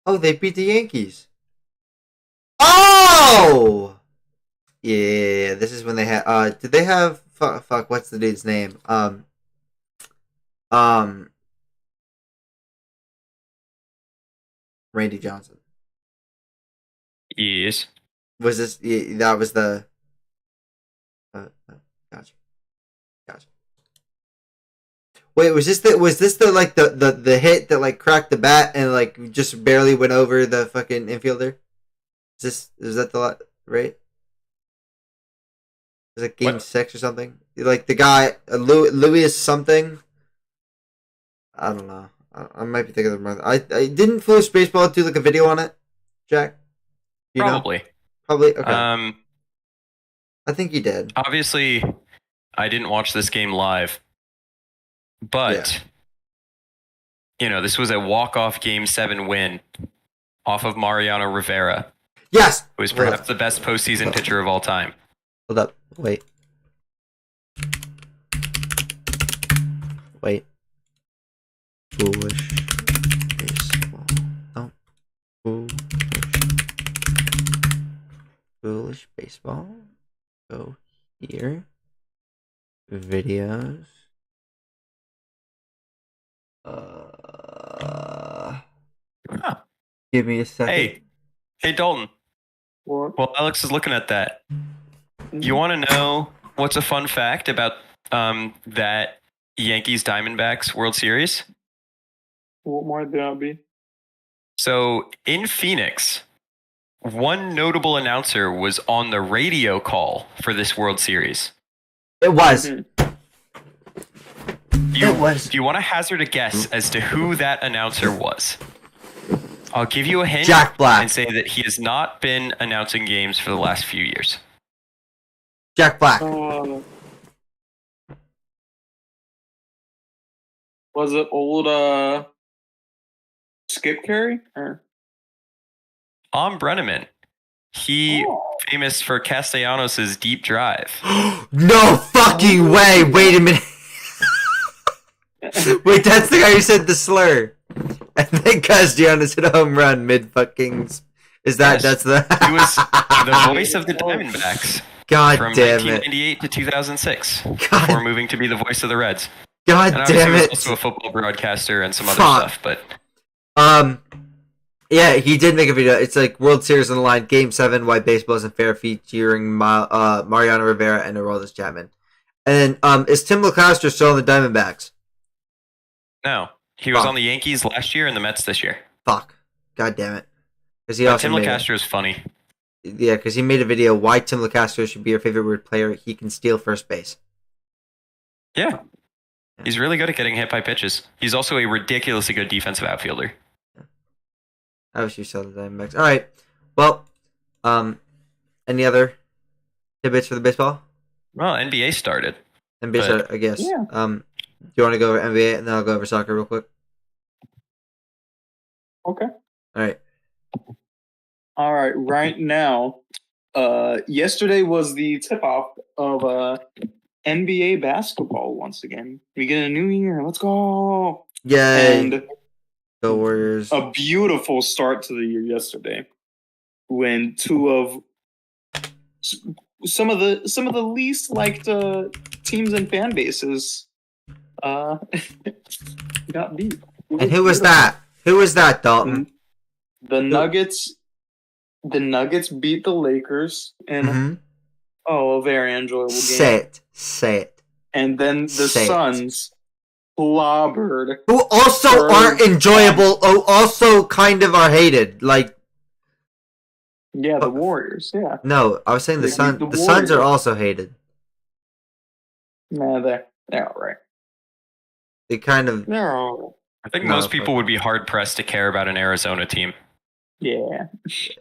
S1: Oh, they beat the Yankees. Oh! Yeah, this is when they had. Did they have? Fuck. What's the dude's name? Randy Johnson.
S2: Yes.
S1: Was this? That was the. Gotcha. Wait, was this the like the hit that like cracked the bat and like just barely went over the fucking infielder? Is that the lot, right? Was it game 6 or something? Like the guy Louis something. I don't know. I might be thinking of the wrong. I didn't Foolish Baseball do like a video on it, Jack?
S2: Probably.
S1: Know? Probably. Okay. I think you did.
S2: Obviously, I didn't watch this game live, but this was a walk-off Game 7 win off of Mariano Rivera.
S1: Yes,
S2: who is perhaps the best postseason pitcher of all time.
S1: Hold up. Wait. Foolish baseball. No. Foolish baseball. Go here. Videos. Give me a second.
S2: Hey, Dalton.
S3: What?
S2: Well, Alex is looking at that. You want to know what's a fun fact about that Yankees Diamondbacks World Series?
S3: What might that be?
S2: So in Phoenix, one notable announcer was on the radio call for this World Series.
S1: It was.
S2: Do you want to hazard a guess as to who that announcer was? I'll give you a hint.
S1: Jack Black.
S2: And say that he has not been announcing games for the last few years.
S1: Jack Black.
S3: Was it old Skip Carey? Or?
S2: Brenneman. He famous for Castellanos' deep drive.
S1: No fucking way! Wait a minute. Wait, that's the guy who said the slur. And then Castellanos hit a home run mid fucking. Is that that's the?
S2: He was the voice of the Diamondbacks.
S1: God
S2: from
S1: damn
S2: 1998 to 2006,
S1: God.
S2: before moving to be the voice of the Reds.
S1: God
S2: and
S1: damn it!
S2: He was also a football broadcaster and some other stuff, but
S1: yeah, he did make a video. It's like World Series on the line, Game 7, Why Baseball Isn't Fair, featuring Mariano Rivera and Aroldis Chapman. And is Tim LeCastro still on the Diamondbacks?
S2: No, he was on the Yankees last year and the Mets this year.
S1: Fuck. God damn it. Because he also
S2: Tim LeCastro is funny.
S1: Yeah, because he made a video why Tim LeCastro should be your favorite weird player. He can steal first base.
S2: Yeah. He's really good at getting hit by pitches. He's also a ridiculously good defensive outfielder.
S1: I wish you saw the Diamondbacks. All right. Well, any other tidbits for the baseball?
S2: Well, NBA started.
S1: NBA started, I guess.
S3: Yeah.
S1: Do you want to go over NBA and then I'll go over soccer real quick?
S3: Okay.
S1: All right.
S3: All right. Right now, yesterday was the tip-off of NBA basketball once again. We get a new year. Let's go.
S1: Yay.
S3: And
S1: Go Warriors.
S3: a beautiful start to the year yesterday when two of some of the least liked teams and fan bases got beat.
S1: And who was that? Who was that, Dalton?
S3: The Nuggets beat the Lakers in a very enjoyable game.
S1: Say it.
S3: And then the Suns clobbered.
S1: Who also aren't enjoyable, also kind of are hated. Like,
S3: yeah, the Warriors, yeah.
S1: No, I was saying the Suns. The Suns are also hated.
S3: Nah, they're all right.
S1: They kind of...
S3: They're all right.
S2: I think most people would be hard-pressed to care about an Arizona team.
S3: Yeah.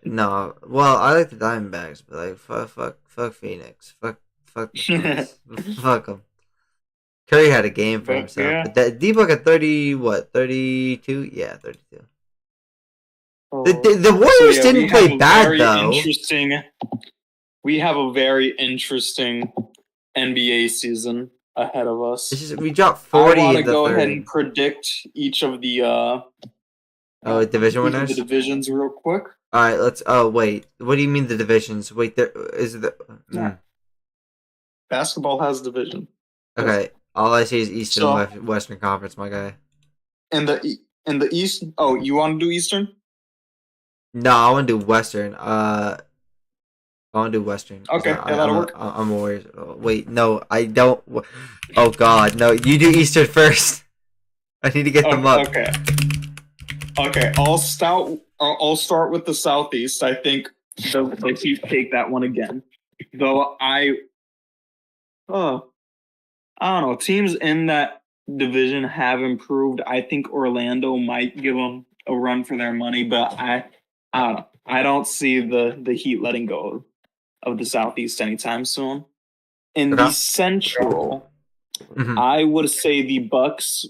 S1: No, well, I like the Diamondbacks, but like, fuck Phoenix. Fuck fuck them. Curry had a game for himself.
S3: Yeah.
S1: But D-Book at 32? Yeah, 32. The Warriors didn't play bad, though.
S3: We have a very interesting NBA season ahead of us.
S1: We dropped 40
S3: I want to
S1: in the
S3: go
S1: third.
S3: ahead and predict each of the
S1: division winners?
S3: The divisions real quick.
S1: All right, let's... Oh, wait. What do you mean the divisions? Wait, there... Is the...
S3: Yeah. Basketball has division.
S1: Okay. All I see is Eastern and Western Conference, my guy.
S3: In the East... Oh, you want to do Eastern?
S1: No, I want to do Western. I want to do Western.
S3: Okay, that'll work.
S1: I'm Warriors. Oh, wait, no, I don't... Oh, God. No, you do Eastern first. I need to get them up.
S3: Okay, I'll start with the Southeast. I think they'll take that one again. Though I don't know. Teams in that division have improved. I think Orlando might give them a run for their money, but I don't know. I don't see the Heat letting go of the Southeast anytime soon. In the Central, I would say the Bucks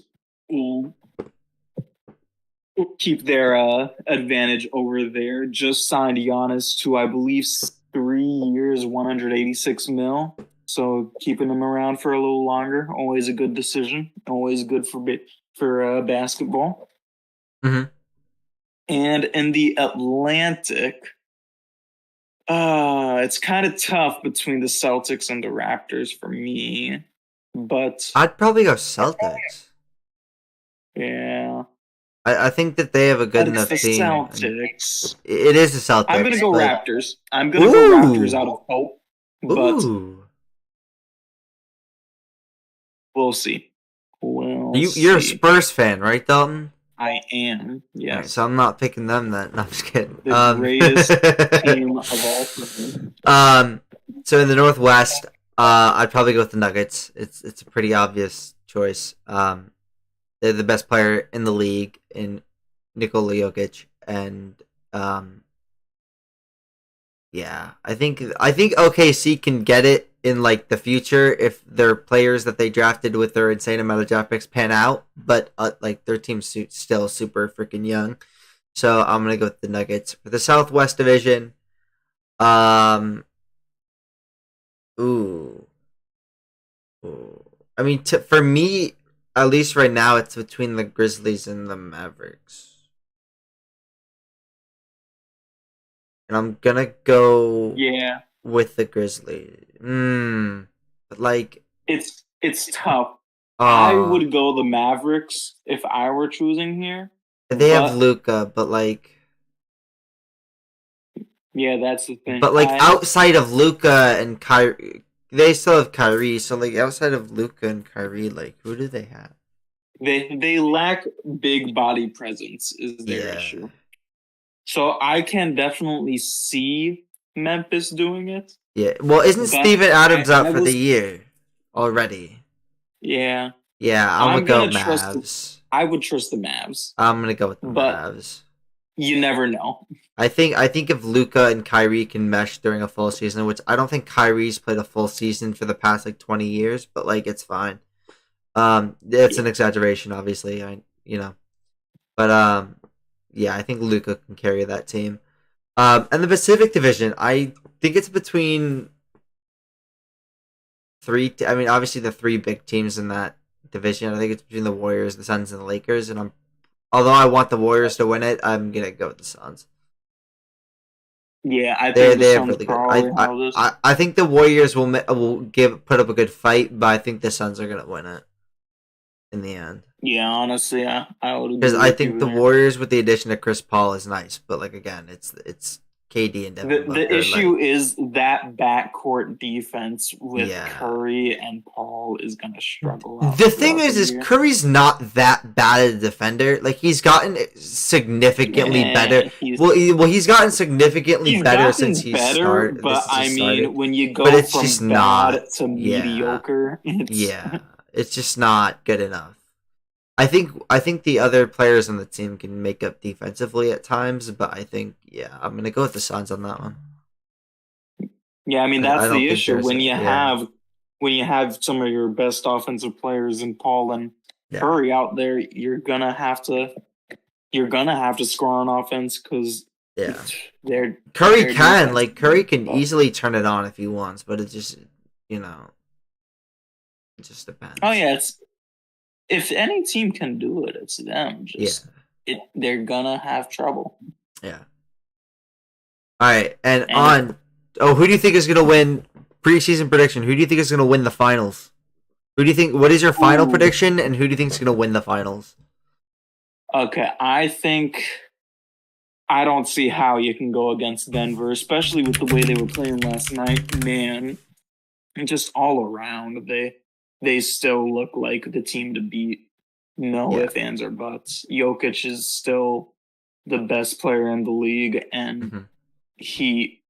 S3: will keep their advantage over there. Just signed Giannis to, I believe, 3 years, $186 million. So keeping him around for a little longer, always a good decision. Always good for basketball.
S1: Mm-hmm.
S3: And in the Atlantic, it's kind of tough between the Celtics and the Raptors for me. But
S1: I'd probably go Celtics.
S3: Yeah.
S1: I think that they have a good enough team.
S3: Celtics.
S1: It is the Celtics.
S3: I'm going to go Raptors. I'm going to go Raptors out of hope. But we'll see.
S1: You're a Spurs fan, right, Dalton?
S3: I am, yes.
S1: Right, so I'm not picking them then. No, I'm just kidding.
S3: The greatest team of all time.
S1: So in the Northwest, I'd probably go with the Nuggets. It's a pretty obvious choice. They're the best player in the league in Nikola Jokic, and yeah, I think OKC can get it in like the future if their players that they drafted with their insane amount of draft picks pan out, but like their team's still super freaking young. So I'm gonna go with the Nuggets for the Southwest Division. Ooh. I mean, for me, at least right now, it's between the Grizzlies and the Mavericks. And I'm gonna go with the Grizzlies. But like
S3: it's tough. I would go the Mavericks if I were choosing here.
S1: They have Luka, but like
S3: yeah, that's the thing.
S1: But like outside of Luka and Kyrie, they still have Kyrie. So like outside of Luka and Kyrie, like who do they have?
S3: They lack big body presence is their issue. So I can definitely see Memphis doing it.
S1: Yeah. Well, isn't Steven Adams out for the year already?
S3: Yeah.
S1: Yeah, I'm gonna go Mavs.
S3: I would trust the Mavs.
S1: I'm gonna go with the Mavs.
S3: You never know.
S1: I think if Luka and Kyrie can mesh during a full season, which I don't think Kyrie's played a full season for the past like 20 years, but like it's fine. It's an exaggeration, obviously. But yeah, I think Luka can carry that team. And the Pacific Division, I think it's between obviously the three big teams in that division. I think it's between the Warriors, the Suns, and the Lakers. And although I want the Warriors to win it, I'm gonna go with the Suns.
S3: Yeah, I think
S1: they're really good. I think the Warriors will put up a good fight, but I think the Suns are gonna win it in the end.
S3: Yeah, honestly, I would.
S1: Because I think the Warriors, with the addition of Chris Paul, is nice, but like again, it's KD and Devin.
S3: The issue is that backcourt defense with Curry and Paul is going to struggle.
S1: The thing is Curry's not that bad a defender. Like he's gotten significantly better. He's gotten significantly better since he started.
S3: But when you go from bad to mediocre,
S1: it's just not good enough. I think the other players on the team can make up defensively at times, but I think I'm gonna go with the Suns on that one.
S3: Yeah, I mean that's the issue when you have some of your best offensive players in Paul and Curry out there, you're gonna have to score on offense because
S1: Curry can easily turn it on if he wants, but it just it just depends.
S3: Oh yeah, if any team can do it, it's them. They're gonna have trouble.
S1: Yeah. All right, and who do you think is gonna win? Preseason prediction. Who do you think is gonna win the finals? Who do you think? What is your final prediction? And who do you think is gonna win the finals?
S3: Okay, I don't see how you can go against Denver, especially with the way they were playing last night. Man, and just all around they still look like the team to beat. No ifs, ands, or buts. Jokic is still the best player in the league, and he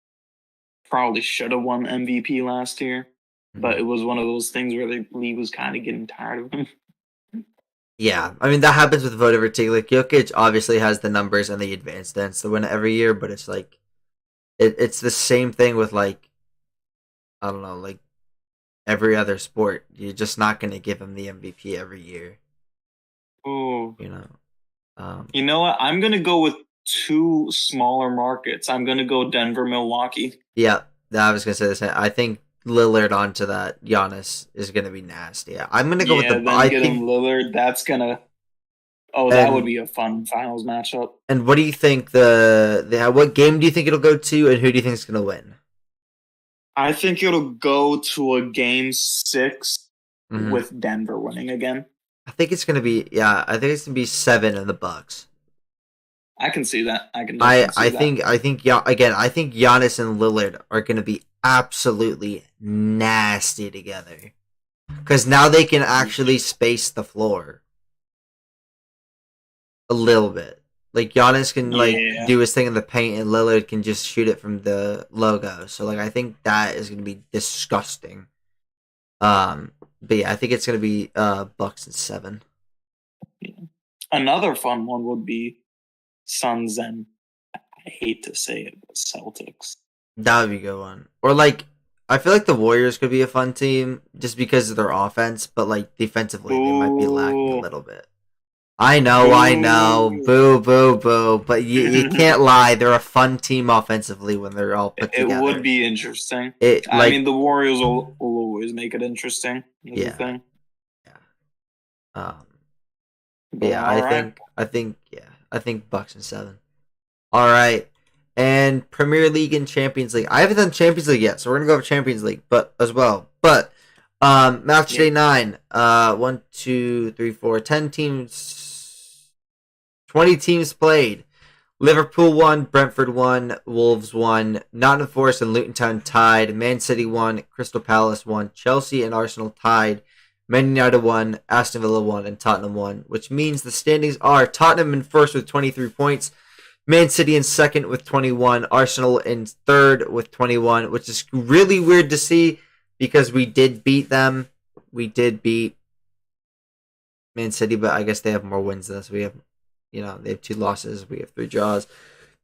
S3: probably should have won MVP last year. But it was one of those things where the league was kind of getting tired of him.
S1: Yeah, I mean, that happens with voter fatigue. Like, Jokic obviously has the numbers and the advanced stats to win it every year, but it's like, it's the same thing with, like, I don't know, like, every other sport. You're just not going to give him the MVP every year.
S3: Oh,
S1: you
S3: know what? I'm going to go with two smaller markets. I'm going to go Denver, Milwaukee.
S1: Yeah, I was going to say the same. I think Lillard onto that Giannis is going to be nasty. Yeah, I'm going to go with the.
S3: I think Lillard. That's gonna. That would be a fun finals matchup.
S1: And what do you think what game do you think it'll go to, and who do you think is going to win?
S3: I think it'll go to a game 6 with Denver winning again.
S1: I think it's gonna be 7 in the Bucks.
S3: I can see that. I
S1: think Giannis and Lillard are gonna be absolutely nasty together. Because now they can actually space the floor a little bit. Like, Giannis can, do his thing in the paint, and Lillard can just shoot it from the logo. So, I think that is going to be disgusting. But yeah, I think it's gonna be Bucks in 7.
S3: Yeah. Another fun one would be Suns and I hate to say it, but Celtics.
S1: That would be a good one. Or like, I feel like the Warriors could be a fun team just because of their offense, but like defensively they might be lacking a little bit. I know. Boo, boo, boo. But you can't lie. They're a fun team offensively when they're all put together.
S3: It would be interesting.
S1: I mean,
S3: the Warriors will always make it interesting.
S1: Yeah.
S3: Thing.
S1: Yeah. I think Bucks in 7. All right. And Premier League and Champions League. I haven't done Champions League yet, so we're gonna go for Champions League, but as well. But match day 9. 1, 2, 3, 4, 10 teams. 20 teams played. Liverpool won, Brentford won, Wolves won, Nottingham Forest and Luton Town tied, Man City won, Crystal Palace won, Chelsea and Arsenal tied, Man United won, Aston Villa won, and Tottenham won, which means the standings are Tottenham in first with 23 points, Man City in second with 21, Arsenal in third with 21, which is really weird to see because we did beat them. We did beat Man City, but I guess they have more wins than us. We have, they have 2 losses. We have 3 draws.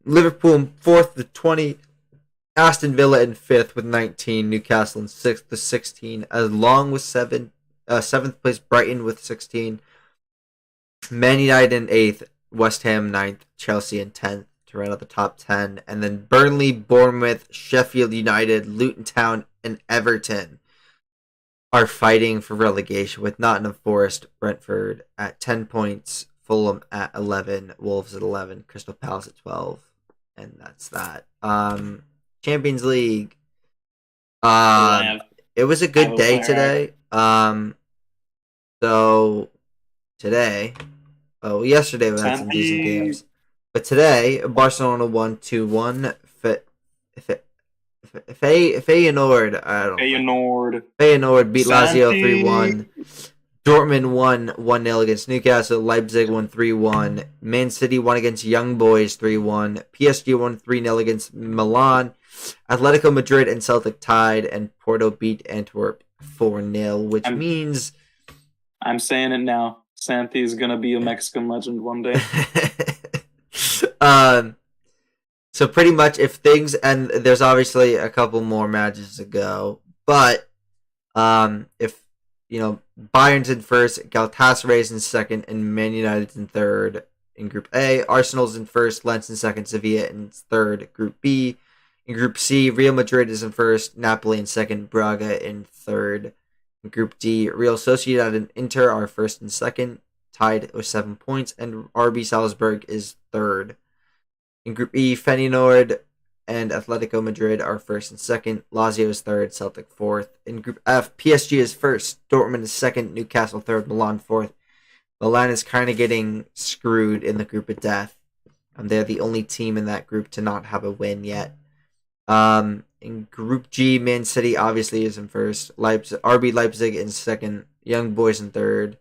S1: Liverpool in 4th with 20. Aston Villa in 5th with 19. Newcastle in 6th with 16. Along with 7th place Brighton with 16. Man United in 8th. West Ham 9th. Chelsea in 10th to round out the top 10. And then Burnley, Bournemouth, Sheffield United, Luton Town, and Everton are fighting for relegation with Nottingham Forest, Brentford at 10 points. Fulham at 11, Wolves at 11, Crystal Palace at 12, and that's that. Champions League. It was a good day today. So today, yesterday we had some decent games, but today Barcelona won 2-1. Feyenoord beat Lazio 3-1. Dortmund won 1-0 against Newcastle. Leipzig won 3-1. Man City won against Young Boys 3-1. PSG won 3-0 against Milan. Atletico Madrid and Celtic tied, and Porto beat Antwerp 4-0, which means...
S3: I'm saying it now. Santi is going to be a Mexican legend one day.
S1: So pretty much if things... And there's obviously a couple more matches to go, but if... Bayern's in first, Galatasaray's in second, and Man United's in third in Group A. Arsenal's in first, Lens in second, Sevilla in third, Group B. In Group C, Real Madrid is in first, Napoli in second, Braga in third. In Group D, Real Sociedad and Inter are first and second, tied with 7 points, and RB Salzburg is third. In Group E, Feyenoord and Atletico Madrid are first and second. Lazio is third, Celtic fourth. In Group F, PSG is first, Dortmund is second, Newcastle third, Milan fourth. Milan is kind of getting screwed in the group of death. They're the only team in that group to not have a win yet. In Group G, Man City obviously is in first, RB Leipzig in second, Young Boys in third.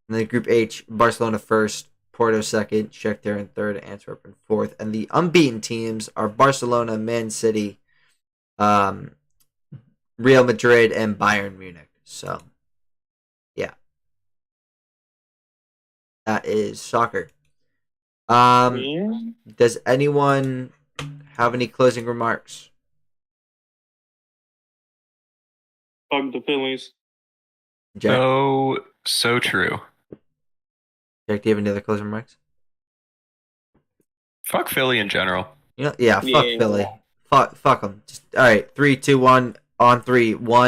S1: And then Group H, Barcelona first, Porto second, Shakhtar in third, Antwerp in fourth. And the unbeaten teams are Barcelona, Man City, Real Madrid, and Bayern Munich. So, yeah. That is soccer. Does anyone have any closing remarks?
S3: Fuck the Phillies.
S1: Jack?
S2: So true.
S1: Jack, do you have any other closing remarks?
S2: Fuck Philly in general.
S1: Fuck Philly. Fuck them. All right, 3, 2, 1. On 3, 1.